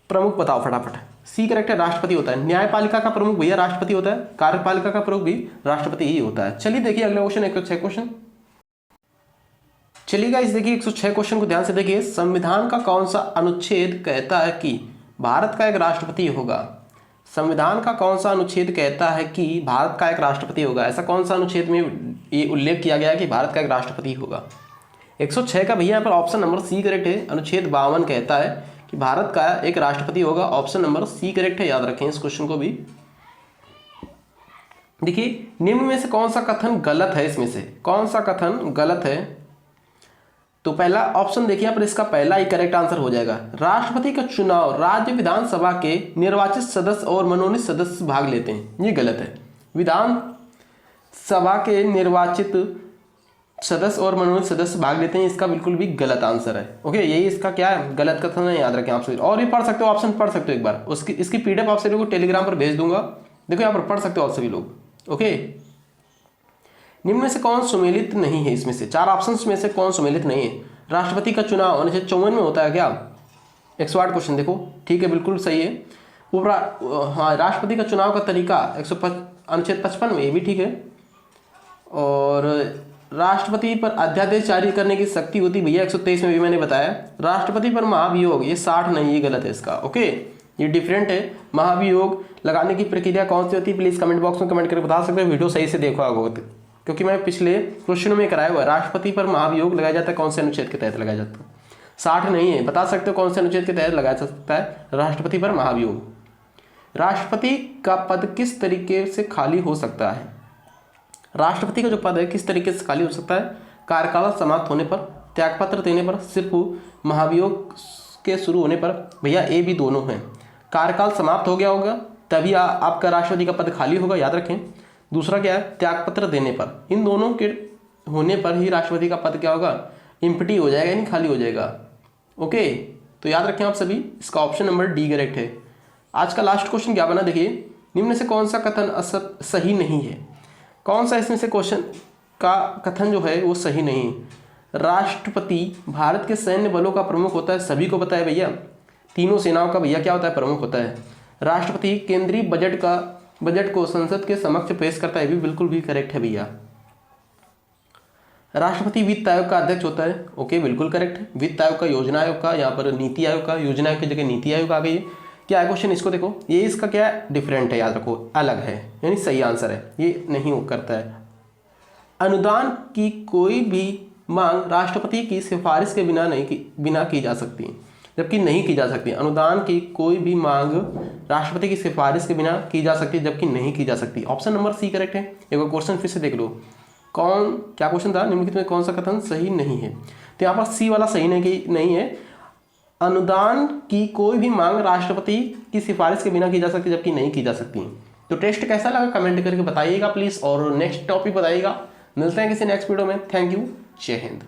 प्रमुख बताओ फटाफट। सी करेक्ट है, राष्ट्रपति होता है। न्यायपालिका का प्रमुख भैया राष्ट्रपति होता है, कार्यपालिका का प्रमुख भी राष्ट्रपति ही होता है। चलिए देखिए अगला क्वेश्चन 106 क्वेश्चन। चलिए गाइस देखिए 106 क्वेश्चन को ध्यान से देखिए। संविधान का कौन सा अनुच्छेद कहता है कि भारत का एक राष्ट्रपति होगा? संविधान का कौन सा अनुच्छेद कहता है कि भारत का एक राष्ट्रपति होगा? ऐसा कौन सा अनुच्छेद में ये उल्लेख किया गया है कि भारत का एक राष्ट्रपति होगा? 106 का भैया यहाँ पर ऑप्शन नंबर सी करेक्ट है। अनुच्छेद 52 कहता है कि भारत का एक राष्ट्रपति होगा। ऑप्शन नंबर सी करेक्ट है, याद रखें इस क्वेश्चन को भी। देखिए निम्न में से कौन सा कथन गलत है? इसमें से कौन सा कथन गलत है? तो पहला ऑप्शन देखिए यहाँ पर, इसका पहला ही करेक्ट आंसर हो जाएगा। राष्ट्रपति का चुनाव राज्य विधानसभा के निर्वाचित सदस्य और मनोनीत सदस्य भाग लेते हैं, ये गलत है। विधानसभा के निर्वाचित सदस्य और मनोनीत सदस्य भाग लेते हैं, इसका बिल्कुल भी गलत आंसर है। ओके, यही इसका क्या है, गलत कथन है, याद रखें आप सभी। और भी पढ़ सकते हो, ऑप्शन पढ़ सकते हो एक बार, उसकी इसकी PDF आप सभी को टेलीग्राम पर भेज दूंगा। देखो यहाँ पर पढ़ सकते हो आप सभी लोग। ओके, निम्न में से कौन सुमेलित नहीं है? इसमें से 4 ऑप्शंस में से कौन सुमेलित नहीं है? राष्ट्रपति का चुनाव 1954 में होता है क्या? 108 क्वेश्चन देखो, ठीक है बिल्कुल सही है। हाँ, राष्ट्रपति का चुनाव का तरीका अनुच्छेद 55 में, ये भी ठीक है। और राष्ट्रपति पर अध्यादेश जारी करने की शक्ति होती भैया 123 में भी मैंने बताया। राष्ट्रपति पर महाभियोग, ये 60 नहीं, ये गलत है इसका। ओके, ये डिफरेंट है। महाभियोग लगाने की प्रक्रिया कौन सी होती है? प्लीज कमेंट बॉक्स में कमेंट करके बता सकते हो। वीडियो सही से देखो आगे, क्योंकि मैं पिछले क्वेश्चनों में कराया हुआ है। राष्ट्रपति पर महाभियोग लगाया जाता है, कौन से अनुच्छेद के तहत लगाया जाता है? 60 नहीं है, बता सकते हो कौन से अनुच्छेद के तहत लगाया जा सकता है राष्ट्रपति पर महाभियोग? राष्ट्रपति का पद किस तरीके से खाली हो सकता है? राष्ट्रपति का जो पद है किस तरीके से खाली हो सकता है? कार्यकाल समाप्त होने पर, त्यागपत्र देने पर, सिर्फ महाभियोग के शुरू होने पर। भैया ए भी दोनों हैं। कार्यकाल समाप्त हो गया होगा तभी आपका राष्ट्रपति का पद खाली होगा, याद रखें। दूसरा क्या है? त्यागपत्र देने पर। इन दोनों के होने पर ही राष्ट्रपति का पद क्या होगा? एम्प्टी हो जाएगा, यानी खाली हो जाएगा। ओके, तो याद रखें आप सभी, इसका ऑप्शन नंबर डी करेक्ट है। आज का लास्ट क्वेश्चन क्या बना देखिए, निम्न से कौन सा कथन सही नहीं है? कौन सा इसमें से क्वेश्चन का कथन जो है वो सही नहीं है? राष्ट्रपति भारत के सैन्य बलों का प्रमुख होता है, सभी को पता है भैया। तीनों सेनाओं का भैया क्या होता है? प्रमुख होता है। राष्ट्रपति केंद्रीय बजट को संसद के समक्ष पेश करता है, भी बिल्कुल भी करेक्ट है भैया। राष्ट्रपति वित्त आयोग का अध्यक्ष होता है, ओके बिल्कुल करेक्ट है। वित्त आयोग का, योजना आयोग का, यहाँ पर नीति आयोग का, योजना आयोग की जगह नीति आयोग आ गई है। क्या है क्वेश्चन? इसको देखो, ये इसका क्या है? डिफरेंट है, याद रखो, अलग है, यानी सही आंसर है, ये नहीं करता है। अनुदान की कोई भी मांग राष्ट्रपति की सिफारिश के बिना की जा सकती, जबकि नहीं की जा सकती। अनुदान की कोई भी मांग राष्ट्रपति की सिफारिश के बिना की जा सकती, जबकि नहीं की जा सकती। ऑप्शन नंबर सी करेक्ट है। एक बार क्वेश्चन फिर से देख लो, क्या क्वेश्चन था? निम्नलिखित में कौन सा कथन सही नहीं है? तो यहाँ पर सी वाला सही नहीं है। अनुदान की कोई भी मांग राष्ट्रपति की सिफारिश के बिना की जा सकती, जबकि नहीं की जा सकती। तो टेस्ट कैसा लगा कमेंट करके बताइएगा प्लीज़, और नेक्स्ट टॉपिक बताइएगा। मिलते हैं किसी नेक्स्ट वीडियो में। थैंक यू, जय हिंद।